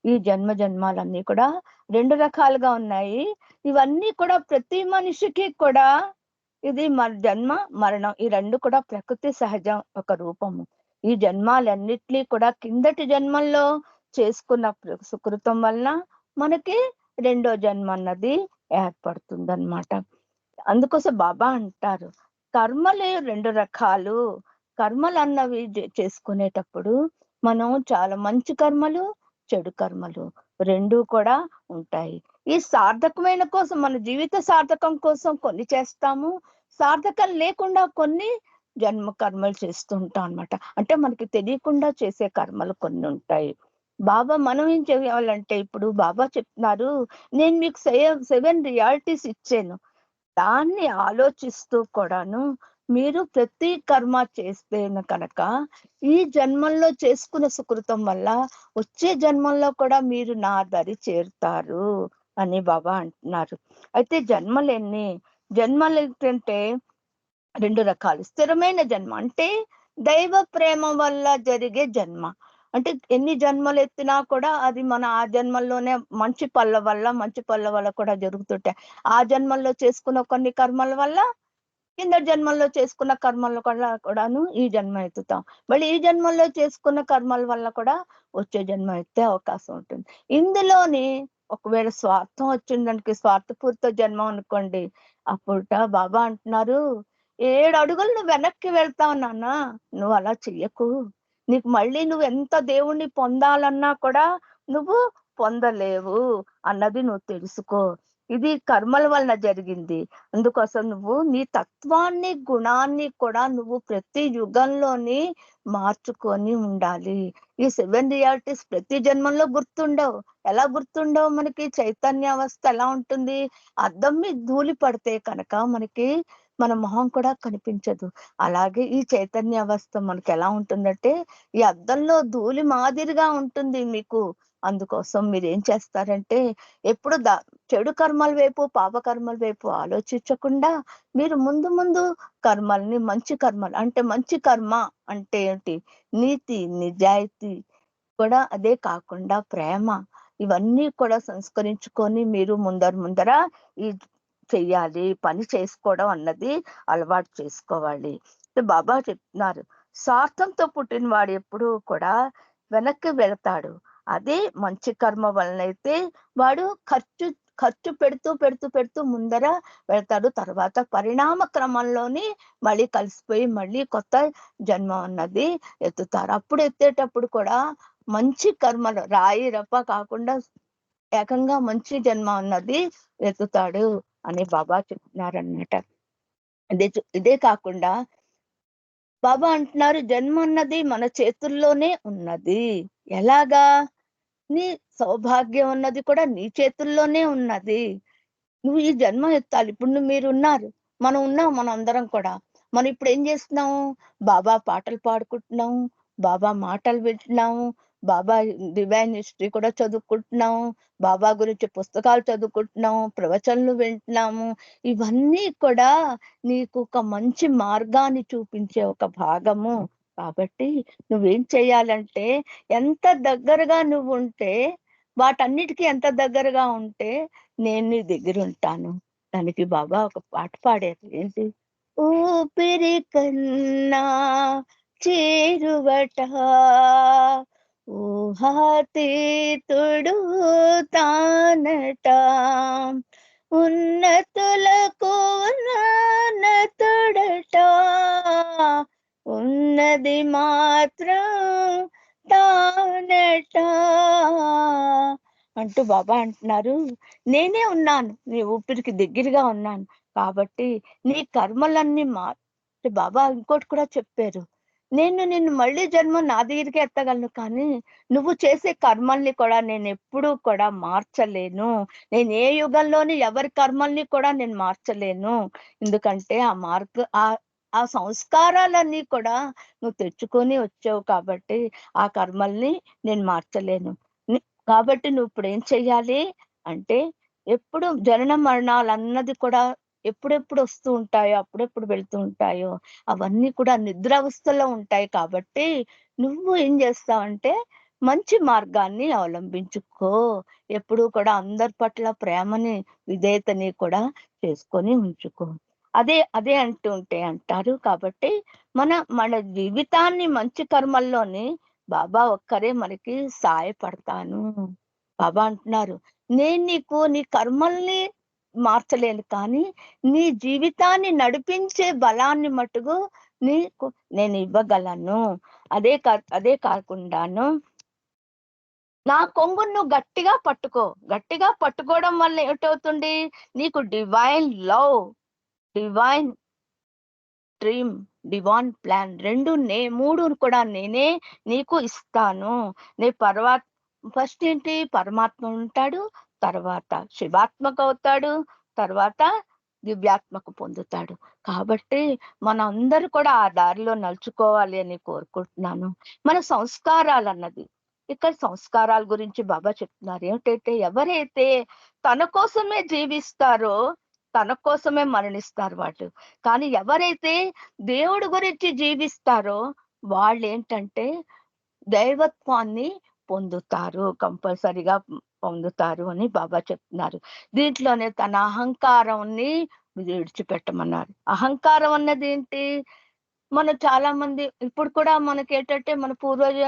ఈ జన్మ జన్మాలన్నీ కూడా 2 రకాలుగా ఉన్నాయి. ఇవన్నీ కూడా ప్రతి మనిషికి కూడా ఇది జన్మ మరణం ఈ 2 కూడా ప్రకృతి సహజం ఒక రూపము. ఈ జన్మాలన్నిటినీ కూడా కిందటి జన్మల్లో చేసుకున్న సుకృతం వలన మనకి 2వ జన్మ అన్నది ఏర్పడుతుందన్నమాట. అందుకోసం బాబా అంటారు కర్మలు 2 రకాలు. కర్మలు అన్నవి చేసుకునేటప్పుడు మనం చాలా మంచి కర్మలు చెడు కర్మలు 2 కూడా ఉంటాయి. ఈ సార్థకమైన కోసం మన జీవిత సార్థకం కోసం కొన్ని చేస్తాము, సార్థకం లేకుండా కొన్ని జన్మ కర్మలు చేస్తూ ఉంటాం అన్నమాట. అంటే మనకి తెలియకుండా చేసే కర్మలు కొన్ని ఉంటాయి. బాబా మనం ఏం చేయాలంటే ఇప్పుడు బాబా చెప్తున్నారు నేను మీకు 7 రియాలిటీస్ ఇచ్చాను. దాన్ని ఆలోచిస్తూ కూడాను మీరు ప్రతి కర్మ చేస్తే కనుక ఈ జన్మల్లో చేసుకున్న సుకృతం వల్ల వచ్చే జన్మల్లో కూడా మీరు నా దరి చేరుతారు అని బాబా అంటున్నారు. అయితే జన్మలు ఏంటంటే 2 రకాలు. స్థిరమైన జన్మ అంటే దైవ ప్రేమ వల్ల జరిగే జన్మ. అంటే ఎన్ని జన్మలు ఎత్తినా కూడా అది మన ఆ జన్మల్లోనే మంచి పళ్ళ వల్ల కూడా జరుగుతుంటాయి. ఆ జన్మల్లో చేసుకున్న కొన్ని కర్మల వల్ల కింద జన్మల్లో చేసుకున్న కర్మల కూడాను ఈ జన్మ ఎత్తుతాం. మళ్ళీ ఈ జన్మల్లో చేసుకున్న కర్మల వల్ల కూడా వచ్చే జన్మ ఎత్తే అవకాశం ఉంటుంది. ఇందులోని ఒకవేళ స్వార్థం వచ్చిందానికి స్వార్థపూరిత జన్మ అనుకోండి, అప్పుడ బాబా అంటున్నారు 7 అడుగులు నువ్వు వెనక్కి వెళ్తావు నాన్న, నువ్వు అలా చెయ్యకు. నీకు మళ్ళీ నువ్వు ఎంత దేవుణ్ణి పొందాలన్నా కూడా నువ్వు పొందలేవు అన్నది నువ్వు తెలుసుకో. ఇది కర్మల వలన జరిగింది. అందుకోసం నువ్వు నీ తత్వాన్ని గుణాన్ని కూడా నువ్వు ప్రతి యుగంలోని మార్చుకొని ఉండాలి. ఈ 7 రియాలిటీస్ ప్రతి జన్మంలో గుర్తుండవు. ఎలా గుర్తుండవు? మనకి చైతన్య అవస్థ ఎలా ఉంటుంది? అద్దం మీద ధూళి పడితే కనుక మనకి మన మొహం కూడా కనిపించదు. అలాగే ఈ చైతన్య అవస్థ మనకి ఎలా ఉంటుందంటే ఈ అద్దంలో ధూళి మాదిరిగా ఉంటుంది మీకు. అందుకోసం మీరు ఏం చేస్తారంటే ఎప్పుడు చెడు కర్మల వైపు పాప కర్మల వైపు ఆలోచించకుండా మీరు ముందు కర్మల్ని మంచి కర్మలు అంటే మంచి కర్మ అంటే ఏంటి? నీతి నిజాయితీ కూడా అదే కాకుండా ప్రేమ ఇవన్నీ కూడా సంస్కరించుకొని మీరు ముందర ఈ చెయ్యాలి, పని చేసుకోవడం అన్నది అలవాటు చేసుకోవాలి. బాబా చెప్తున్నారు స్వార్థంతో పుట్టిన వాడు ఎప్పుడు కూడా వెనక్కి వెళతాడు. అదే మంచి కర్మ వలనైతే వాడు ఖర్చు పెడుతూ ముందర వెళ్తాడు. తర్వాత పరిణామ క్రమంలోని మళ్ళీ కలిసిపోయి మళ్ళీ కొత్త జన్మ అన్నది ఎత్తుతారు. అప్పుడు ఎత్తేటప్పుడు కూడా మంచి కర్మలు రాయి రప్ప కాకుండా ఏకంగా మంచి జన్మ అన్నది ఎత్తుతాడు అని బాబా చెప్తున్నారన్నమాట. ఇదే కాకుండా బాబా అంటున్నారు, జన్మ అన్నది మన చేతుల్లోనే ఉన్నది. ఎలాగా? నీ సౌభాగ్యం అన్నది కూడా నీ చేతుల్లోనే ఉన్నది. నువ్వు ఈ జన్మ ఎత్తాలి. ఇప్పుడు మీరున్నారు, మనం అందరం కూడా. మనం ఇప్పుడు ఏం చేస్తున్నాము? బాబా పాటలు పాడుకుంటున్నాము, బాబా మాటలు వింటున్నాము, బాబా డివైన్ హిస్టరీ కూడా చదువుకుంటున్నాము, బాబా గురించి పుస్తకాలు చదువుకుంటున్నాము, ప్రవచనలు వింటున్నాము. ఇవన్నీ కూడా నీకు ఒక మంచి మార్గాన్ని చూపించే ఒక భాగము. కాబట్టి నువ్వేం చేయాలంటే, ఎంత దగ్గరగా నువ్వు ఉంటే, వాటన్నిటికీ ఎంత దగ్గరగా ఉంటే నేను నీ దగ్గర ఉంటాను. దానికి బాబా ఒక పాట పాడారు. ఏంటి? ఊపిరి కన్నా చేరువట ఊహాతీతుడు తానట, ఉన్నతులకు ఉన్నతుడట, ఉన్నది మాత్రం తానట అంటూ బాబా అంటున్నారు, నేనే ఉన్నాను, నీ ఊపిరికి దగ్గరగా ఉన్నాను. కాబట్టి నీ కర్మలన్నీ బాబా ఇంకోటి కూడా చెప్పారు, నేను నిన్ను మళ్ళీ జన్మ నా దగ్గరికి ఎత్తగలను, కానీ నువ్వు చేసే కర్మల్ని కూడా నేను ఎప్పుడూ కూడా మార్చలేను. నేను ఏ యుగంలోని ఎవరి కర్మల్ని కూడా నేను మార్చలేను. ఎందుకంటే ఆ సంస్కారాలన్నీ కూడా నువ్వు తెచ్చుకొని వచ్చావు. కాబట్టి ఆ కర్మల్ని నేను మార్చలేను. కాబట్టి నువ్వు ఇప్పుడు ఏం చెయ్యాలి అంటే, ఎప్పుడు జనన మరణాలు అన్నది కూడా ఎప్పుడెప్పుడు వస్తూ ఉంటాయో, అప్పుడెప్పుడు వెళ్తూ ఉంటాయో, అవన్నీ కూడా నిద్రావస్థలో ఉంటాయి. కాబట్టి నువ్వు ఏం చేస్తావంటే, మంచి మార్గాన్ని అవలంబించుకో. ఎప్పుడూ కూడా అందరి పట్ల ప్రేమని, విధేయతని కూడా చేసుకొని ఉంచుకో. అదే అంటారు. కాబట్టి మన జీవితాన్ని మంచి కర్మల్లోని బాబా ఒక్కరే మనకి సాయపడతాను. బాబా అంటున్నారు, నేను నీకు నీ కర్మల్ని మార్చలేను, కానీ నీ జీవితాన్ని నడిపించే బలాన్ని మటుకు నీకు నేను ఇవ్వగలను. అదే కాకుండాను, నా కొంగును నువ్వు గట్టిగా పట్టుకో. గట్టిగా పట్టుకోవడం వల్ల ఏమిటవుతుంది? నీకు divine love, divine dream, divine plan మూడు కూడా నేనే నీకు ఇస్తాను. ఫస్ట్ ఏంటి? పరమాత్మ ఉంటాడు, తర్వాత శివాత్మక అవుతాడు, తర్వాత దివ్యాత్మకు పొందుతాడు. కాబట్టి మనందరూ కూడా ఆ దారిలో నడుచుకోవాలి అని కోరుకుంటున్నాను. మన సంస్కారాలు అన్నది, ఇక్కడ సంస్కారాల గురించి బాబా చెప్తున్నారు. ఏమిటైతే ఎవరైతే తన కోసమే జీవిస్తారో తన కోసమే మరణిస్తారు వాళ్ళు. కానీ ఎవరైతే దేవుడి గురించి జీవిస్తారో వాళ్ళు ఏంటంటే దైవత్వాన్ని పొందుతారు, కంపల్సరిగా పొందుతారు అని బాబా చెప్తున్నారు. దీంట్లోనే తన అహంకారాన్ని విడిచిపెట్టమన్నారు. అహంకారం అన్నది ఏంటి? మనం చాలా మంది ఇప్పుడు కూడా మనకి ఏంటంటే, మన పూర్వజ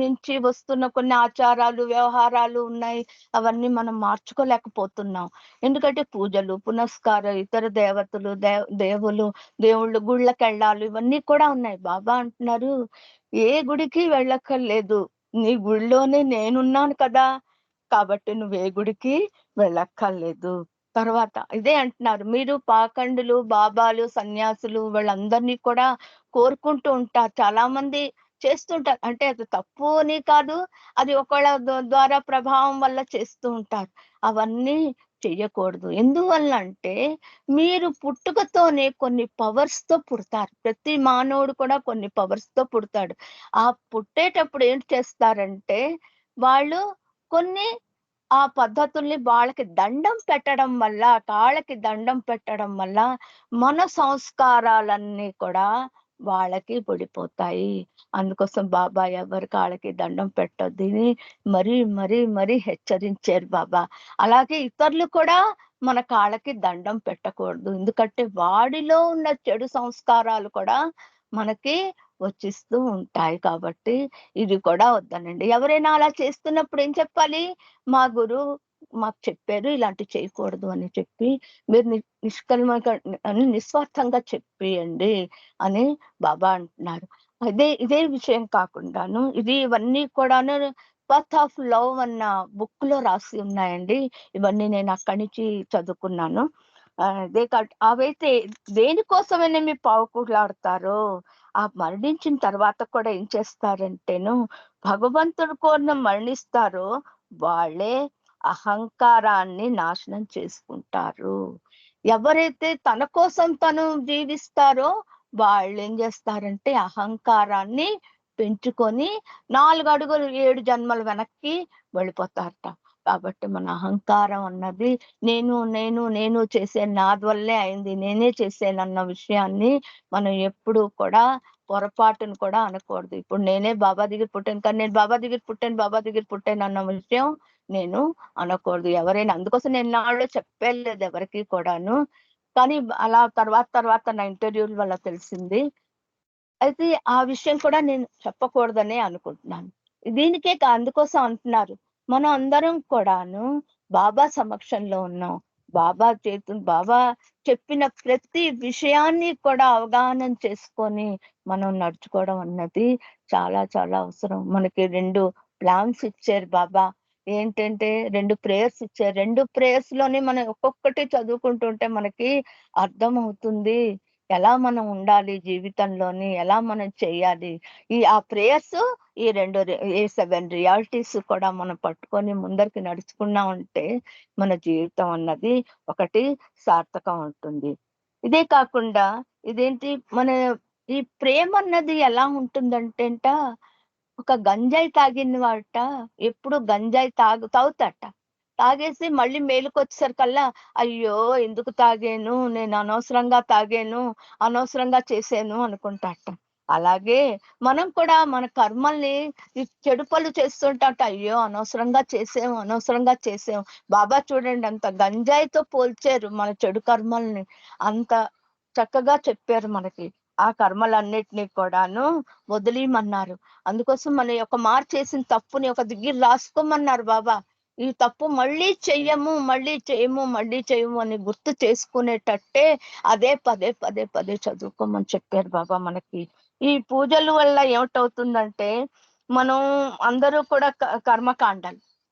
నుంచి వస్తున్న కొన్ని ఆచారాలు, వ్యవహారాలు ఉన్నాయి. అవన్నీ మనం మార్చుకోలేకపోతున్నాం. ఎందుకంటే పూజలు, పునస్కారం, ఇతర దేవతలు, దేవుళ్ళు గుళ్ళకి వెళ్ళాలి, ఇవన్నీ కూడా ఉన్నాయి. బాబా అంటున్నారు, ఏ గుడికి వెళ్ళక్కర్లేదు, నీ గుడిలోనే నేనున్నాను కదా, కాబట్టి నువ్వు ఏ గుడికి వెళ్ళక్కర్లేదు. తర్వాత ఇదే అంటున్నారు, మీరు పాఖండులు, బాబాలు, సన్యాసులు వాళ్ళందరినీ కూడా కోరుకుంటూ ఉంటారు. చాలా మంది చేస్తుంటారు. అంటే అది తప్పు అని కాదు, అది ఒకళ్ళ ద్వారా ప్రభావం వల్ల చేస్తూ ఉంటారు. అవన్నీ చెయ్యకూడదు. ఎందువల్ల అంటే, మీరు పుట్టుకతోనే కొన్ని పవర్స్ తో పుడతారు. ప్రతి మానవుడు కూడా కొన్ని పవర్స్ తో పుడతాడు. ఆ పుట్టేటప్పుడు ఏంటి చేస్తారంటే, వాళ్ళు కొన్ని ఆ పద్ధతుల్ని వాళ్ళకి దండం పెట్టడం వల్ల, కాళ్ళకి దండం పెట్టడం వల్ల మన సంస్కారాలన్నీ కూడా వాళ్ళకి పడిపోతాయి. అందుకోసం బాబా ఎవరి కాళ్ళకి దండం పెట్టొద్దని మరీ హెచ్చరించారు బాబా. అలాగే ఇతరులు కూడా మన కాళ్ళకి దండం పెట్టకూడదు. ఎందుకంటే వాడిలో ఉన్న చెడు సంస్కారాలు కూడా మనకి వచ్చిస్తూ ఉంటాయి. కాబట్టి ఇది కూడా వద్దనండి. ఎవరైనా అలా చేస్తున్నప్పుడు ఏం చెప్పాలి? మా గురువు మాకు చెప్పారు ఇలాంటివి చేయకూడదు అని చెప్పి, మీరు నిస్వార్థంగా చెప్పేయండి అని బాబా అంటున్నారు. ఇదే విషయం కాకుండాను, ఇవన్నీ కూడాను పత్ ఆఫ్ లవ్ అన్న బుక్ లో రాసి ఉన్నాయండి. ఇవన్నీ నేను అక్కడి నుంచి చదువుకున్నాను. అదే అవైతే దేనికోసమైనా మీ పావుకులాడతారో ఆ మరణించిన తర్వాత కూడా ఏం చేస్తారంటేను భగవంతుడి కోసం మరణిస్తారో వాళ్ళే అహంకారాన్ని నాశనం చేసుకుంటారు. ఎవరైతే తన కోసం తను జీవిస్తారో వాళ్ళు ఏం చేస్తారంటే అహంకారాన్ని పెంచుకొని 4 అడుగులు 7 జన్మలు వెనక్కి వెళ్ళిపోతారట. కాబట్టి మన అహంకారం అన్నది నేను నేను నేను చేసాను, నాది వల్లే అయింది, నేనే చేసానన్న విషయాన్ని మనం ఎప్పుడు కూడా పొరపాటును కూడా అనకూడదు. ఇప్పుడు నేనే బాబా దగ్గర పుట్టాను కానీ నేను బాబా దగ్గర పుట్టాను అన్న విషయం నేను అనకూడదు. ఎవరైనా అందుకోసం నేను నాలో చెప్పలేదు ఎవరికి కూడాను. కానీ అలా తర్వాత నా ఇంటర్వ్యూల వల్ల తెలిసింది. అయితే ఆ విషయం కూడా నేను చెప్పకూడదనే అనుకుంటున్నాను. దీనికే అందుకోసం అంటున్నారు మనం అందరం కూడాను బాబా సమక్షంలో ఉన్నాం. బాబా చెప్పిన ప్రతి విషయాన్ని కూడా అవగాహన చేసుకొని మనం నడుచుకోవడం అన్నది చాలా చాలా అవసరం. మనకి 2 ప్లాన్స్ ఇచ్చారు బాబా. ఏంటంటే 2 ప్రేయర్స్ ఇచ్చారు. 2 ప్రేయర్స్ లోనే మనం ఒక్కొక్కటి చదువుకుంటుంటే మనకి అర్థం అవుతుంది ఎలా మనం ఉండాలి జీవితంలోని, ఎలా మనం చేయాలి. ఆ ప్రేయర్స్ ఈ 7 రియాలిటీస్ కూడా మనం పట్టుకొని ముందరికి నడుచుకున్నా ఉంటే మన జీవితం అన్నది ఒకటి సార్థకం ఉంటుంది. ఇదే కాకుండా ఇదేంటి మన ఈ ప్రేమ అన్నది ఎలా ఉంటుందంటేంట ఒక గంజాయి తాగిన వాట ఎప్పుడు గంజాయి తాగుతాట. తాగేసి మళ్ళీ మేలుకొచ్చేసరికల్లా అయ్యో ఎందుకు తాగాను, నేను అనవసరంగా తాగాను, అనవసరంగా చేశాను అనుకుంటాట. అలాగే మనం కూడా మన కర్మల్ని ఈ చెడు పనులు చేస్తుంటాట. అయ్యో అనవసరంగా చేసాం. బాబా చూడండి అంత గంజాయితో పోల్చారు మన చెడు కర్మల్ని. అంత చక్కగా చెప్పారు మనకి. ఆ కర్మలన్నిటినీ కూడాను వదిలేయమన్నారు. అందుకోసం మన ఒక మారు చేసిన తప్పుని ఒక దగ్గర రాసుకోమన్నారు బాబా. ఈ తప్పు మళ్ళీ చెయ్యము అని గుర్తు చేసుకునేటట్టే అదే పదే చదువుకోమని చెప్పారు బాబా మనకి. ఈ పూజల వల్ల ఏమిటవుతుందంటే మనం అందరూ కూడా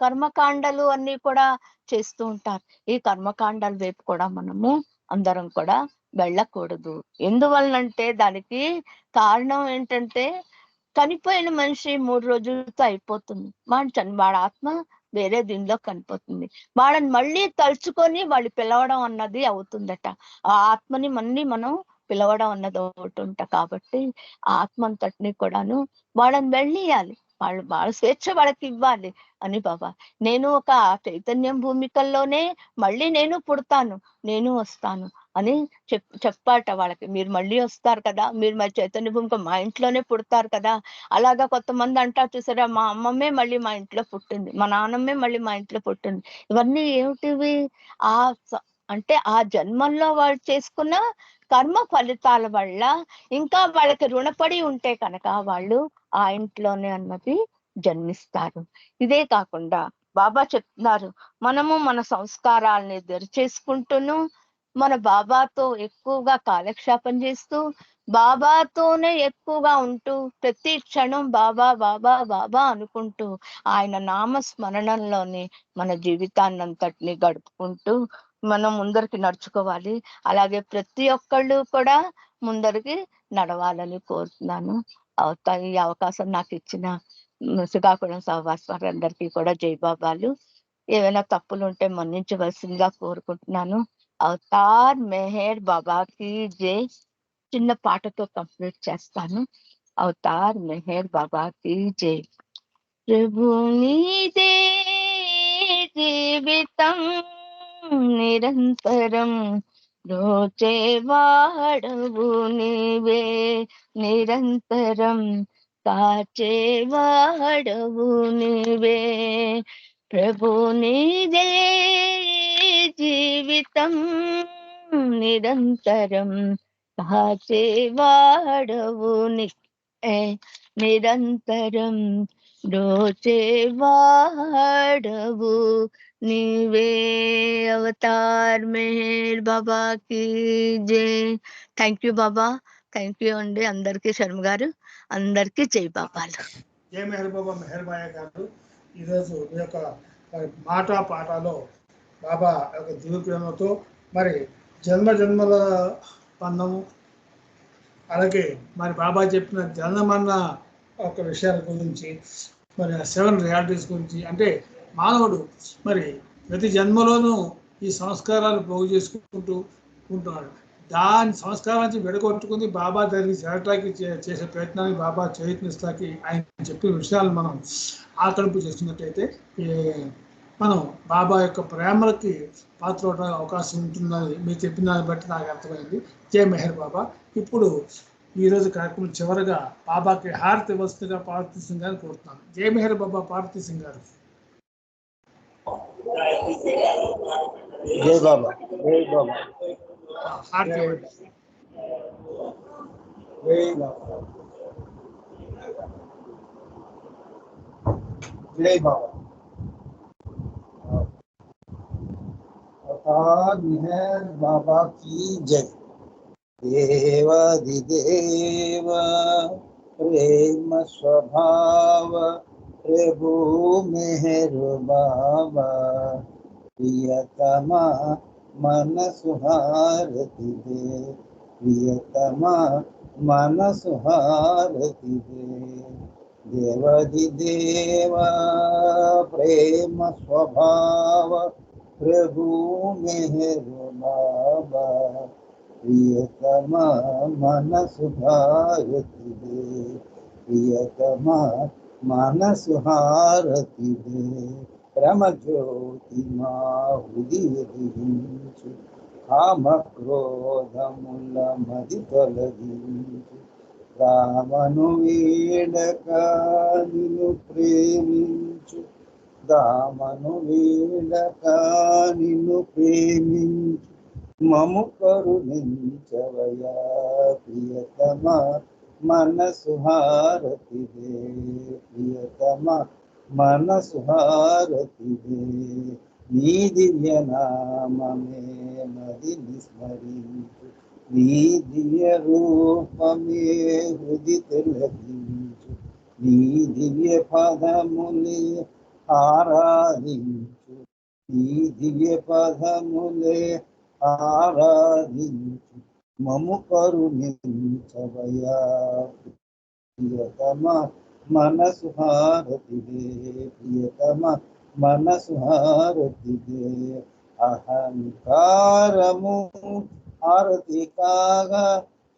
కర్మకాండలు అన్ని కూడా చేస్తూ ఉంటారు. ఈ కర్మకాండాల వైపు కూడా మనము అందరం కూడా వెళ్ళకూడదు. ఎందువలనంటే దానికి కారణం ఏంటంటే చనిపోయిన మనిషి 3 రోజులతో అయిపోతుంది. వాడి ఆత్మ వేరే దీనిలో కనిపోతుంది. వాళ్ళని మళ్ళీ తలుచుకొని వాళ్ళు పిలవడం అన్నది అవుతుందట. ఆ ఆత్మని మళ్ళీ మనం పిలవడం అన్నది ఒకటి ఉంట. కాబట్టి ఆ ఆత్మ అంతటిని కూడాను వాళ్ళని వెళ్ళియాలి. వాళ్ళ స్వేచ్ఛ వాళ్ళకి ఇవ్వాలి అని బాబా. నేను ఒక చైతన్యం భూమికల్లోనే మళ్ళీ నేను పుడతాను, నేను వస్తాను అని చెప్పాట వాళ్ళకి. మీరు మళ్ళీ వస్తారు కదా, మీరు మా చైతన్య భూమిక మా ఇంట్లోనే పుడతారు కదా. అలాగా కొంతమంది అంటారు చూసారా, మా అమ్మమ్మే మళ్ళీ మా ఇంట్లో పుట్టింది, మా నాన్నమ్మే మళ్ళీ మా ఇంట్లో పుట్టింది. ఇవన్నీ ఏమిటివి? అంటే ఆ జన్మల్లో వాళ్ళు చేసుకున్న కర్మ ఫలితాల వల్ల ఇంకా వాళ్ళకి రుణపడి ఉంటే కనుక వాళ్ళు ఆ ఇంట్లోనే అన్నది జన్మిస్తారు. ఇదే కాకుండా బాబా చెప్తున్నారు మనము మన సంస్కారాలని దరిచేసుకుంటూను మన బాబాతో ఎక్కువగా కాలక్షేపం చేస్తూ బాబాతోనే ఎక్కువగా ఉంటూ ప్రతి క్షణం బాబా అనుకుంటూ ఆయన నామస్మరణంలోని మన జీవితాన్ని అంతటిని గడుపుకుంటూ మనం ముందరికి నడుచుకోవాలి. అలాగే ప్రతి ఒక్కళ్ళు కూడా ముందరికి నడవాలని కోరుతున్నాను. ఈ అవకాశం నాకు ఇచ్చిన శ్రీకాకుళం సహవాస్ అందరికీ కూడా జై బాబాలు. ఏవైనా తప్పులు ఉంటే మన్నించవలసిందిగా కోరుకుంటున్నాను. అవతార్ మెహర్ బాబాకి జై. చిన్న పాటతో కంప్లీట్ చేస్తాను. అవతార్ మెహర్ బాబాకి జై. ప్రభు నీదే జీవితం నిరంతరం రోచేవాడవు నీవే, నిరంతరం కాచేవాడవు నీవే. ప్రభు నీదే జీవితం నిరంతరం కాచేవాడవు నిరంతరం రోచేవాడవు నీవే. అవతార్ మెహర్ బాబా కి జై. Thank you Baba. Thank you అండి అందరికీ. శర్మ గారు అందరికీ జై బాబాలు. జై మెహర్ బాబా. మెహర్ బాయ గారు ఈరోజు మీ యొక్క మాట పాటలో బాబా యొక్క దివ్య ప్రేమతో మరి జన్మ జన్మల బంధము, అలాగే మరి బాబా చెప్పిన జన్మన్న ఒక విషయాల గురించి, మరి 7 రియాలిటీస్ గురించి, అంటే మానవుడు మరి ప్రతి జన్మలోనూ ఈ సంస్కారాలు పోగు చేసుకుంటూ ఉంటున్నాడు. దాని సంస్కారాన్ని విడగొట్టుకుని బాబా దగ్గరికి చేరటానికి చేసే ప్రయత్నాన్ని బాబా చేయునిస్తాకి ఆయన చెప్పిన విషయాలు మనం ఆకలింపు చేస్తున్నట్టయితే మనం బాబా యొక్క ప్రేమలకి పాత్ర అవడానికి అవకాశం ఉంటుందని మీరు చెప్పిన దాన్ని బట్టి నాకు అర్థమైంది. జై మెహర్ బాబా. ఇప్పుడు ఈరోజు కార్యక్రమం చివరగా బాబాకి హారతి వస్తుగా పార్వతీ సింగ్ గారిని కోరుతున్నాను. జై మెహర్ బాబా. పార్వతీ సింగ్ గారు. జై బాబా. జై బాబా. హారతి ఇవ్వండి. జై బాబా. జై బాబా. अवतार मेहर बाबा की जय। देवाधिदेव प्रेम स्वभाव प्रभु मेहर बाबा प्रियतमा मन सुहारती दे प्रियतमा मन सुहारती दे देवाधिदेव प्रेम स्वभाव प्रभु मेहर बाबा प्रियतमा मन सुहारती दे प्रियतमा मन सुहारती दे परम ज्योति हृदय దించు కామ క్రోధముల మది తొలగించు రామను వీడక నిన్ను ప్రేమించు రామను వీడక నిన్ను ప్రేమించు మము కరుణించవయా ప్రియతమా మనసు హారతి దే ప్రియతమా మనసు హారతి దే నీ దివ్య నామమే మదిని స్మరించు నీ దివ్య రూపమే హృది తిలకించు నీ దివ్య పదములే ఆరాధించు నీ దివ్య పదములే ఆరాధించు మము కరుణించవయా ప్రియతమా మనసు హారతి దే ప్రియతమా మనసు హారతి దే అహంకారము హారతి కాగా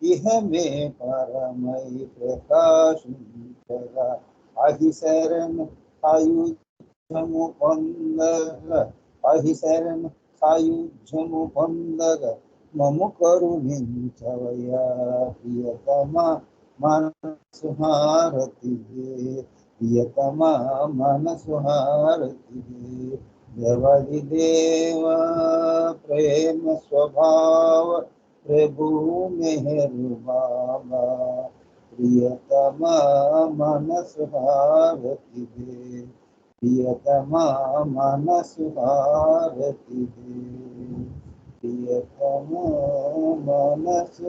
ఇహ మే పరమై ప్రకాశించగా అహిశరణ ఆయుధము పొందగా అహిశరణ ఆయుధము పొందగా మము కరుణించవయా ప్రియతమా మనసు హారతి దే ప్రియతమా మనసు హారతి దే దేవాదిదేవ ప్రేమ స్వభావ ప్రభు మెహర్ బాబా ప్రియతమా మనసు హారతి దే ప్రియతమా మనసు హారతి దే ప్రియతమా మనసు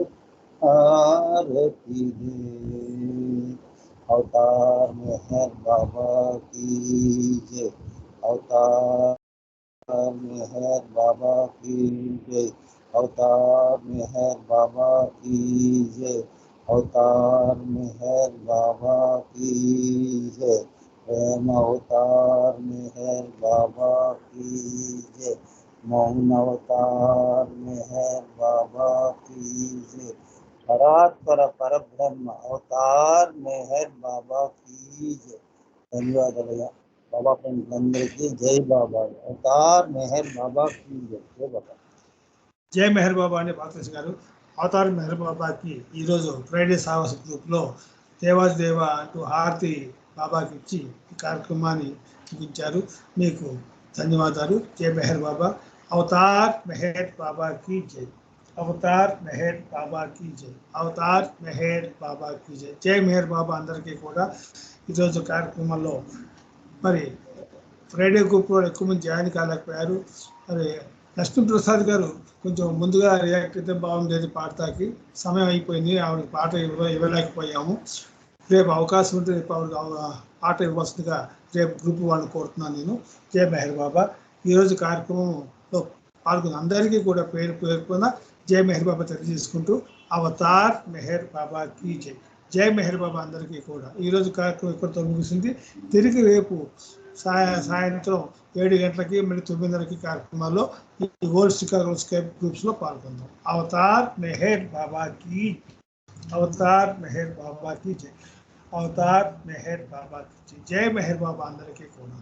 హారతి దే अवतार मेहर बाबा की जय अवतार मेहर बाबा की जय अवतार मेहर बाबा की जय अवतार मेहर बाबा की जय प्रेम अवतार मेहर बाबा की जय मौन अवतार मेहर बाबा की जय परात्पर परब्रह्म अवतार मेहर बाबा की जय ధన్యవాదాలు బాబా ఫ్రెండ్స్ అందరికీ జై బాబా అవతార్ మెహర్ బాబా की जय జై బాబా జై మెహర్ బాబా అని పార్వతీ గారు. అవతార్ మెహర్ బాబాకి ఈరోజు ఫ్రైడే సాహస గ్రూప్లో దేవాదేవ అంటూ హారతి బాబాకి ఇచ్చి ఈ కార్యక్రమాన్ని ముగించారు. మీకు ధన్యవాదాలు. జై మెహర్ బాబా. అవతార్ మెహర్ బాబాకి జై. అవతార్ మెహర్ బాబాకి జై. అవతార్ మెహర్ బాబాకి జై. జై మెహర్ బాబా అందరికీ కూడా. ఈరోజు కార్యక్రమంలో మరి ఫ్రైడే గ్రూప్లో ఎక్కువ మంది జాయిన్ కాలేకపోయారు. మరి లక్ష్మీప్రసాద్ గారు కొంచెం ముందుగా రియాక్ట్ అయితే బాగుండేది. పాడతాకి సమయం అయిపోయింది, ఆవిడ పాట ఇవ్వలేకపోయాము. రేపు అవకాశం ఉంటే రేపు ఆవిడ పాట ఇవ్వాల్సిందిగా రేపు గ్రూప్ వాళ్ళని కోరుతున్నాను నేను. జై మెహర్ బాబా. ఈరోజు కార్యక్రమంలో పాల్గొన్న అందరికీ కూడా పేరు పేరుకున్న జై మెహర్ బాబా తెలియజేసుకుంటూ అవతార్ మెహర్ బాబాకి జై. జై మెహర్ బాబా అందరికీ కూడా. ఈరోజు కార్యక్రమం ఇక్కడితో ముగిసింది. తిరిగి రేపు సాయంత్రం 7 గంటలకి మరియు 9:30 కార్యక్రమాల్లో ఈ వరల్డ్ శ్రీకాకుళం స్కైప్ గ్రూప్స్లో పాల్గొందాం. అవతార్ మెహర్ బాబాకి, అవతార్ మెహర్ బాబాకి జై, అవతార్ మెహర్ బాబాకి జై. జై మెహర్ బాబా అందరికీ కూడా.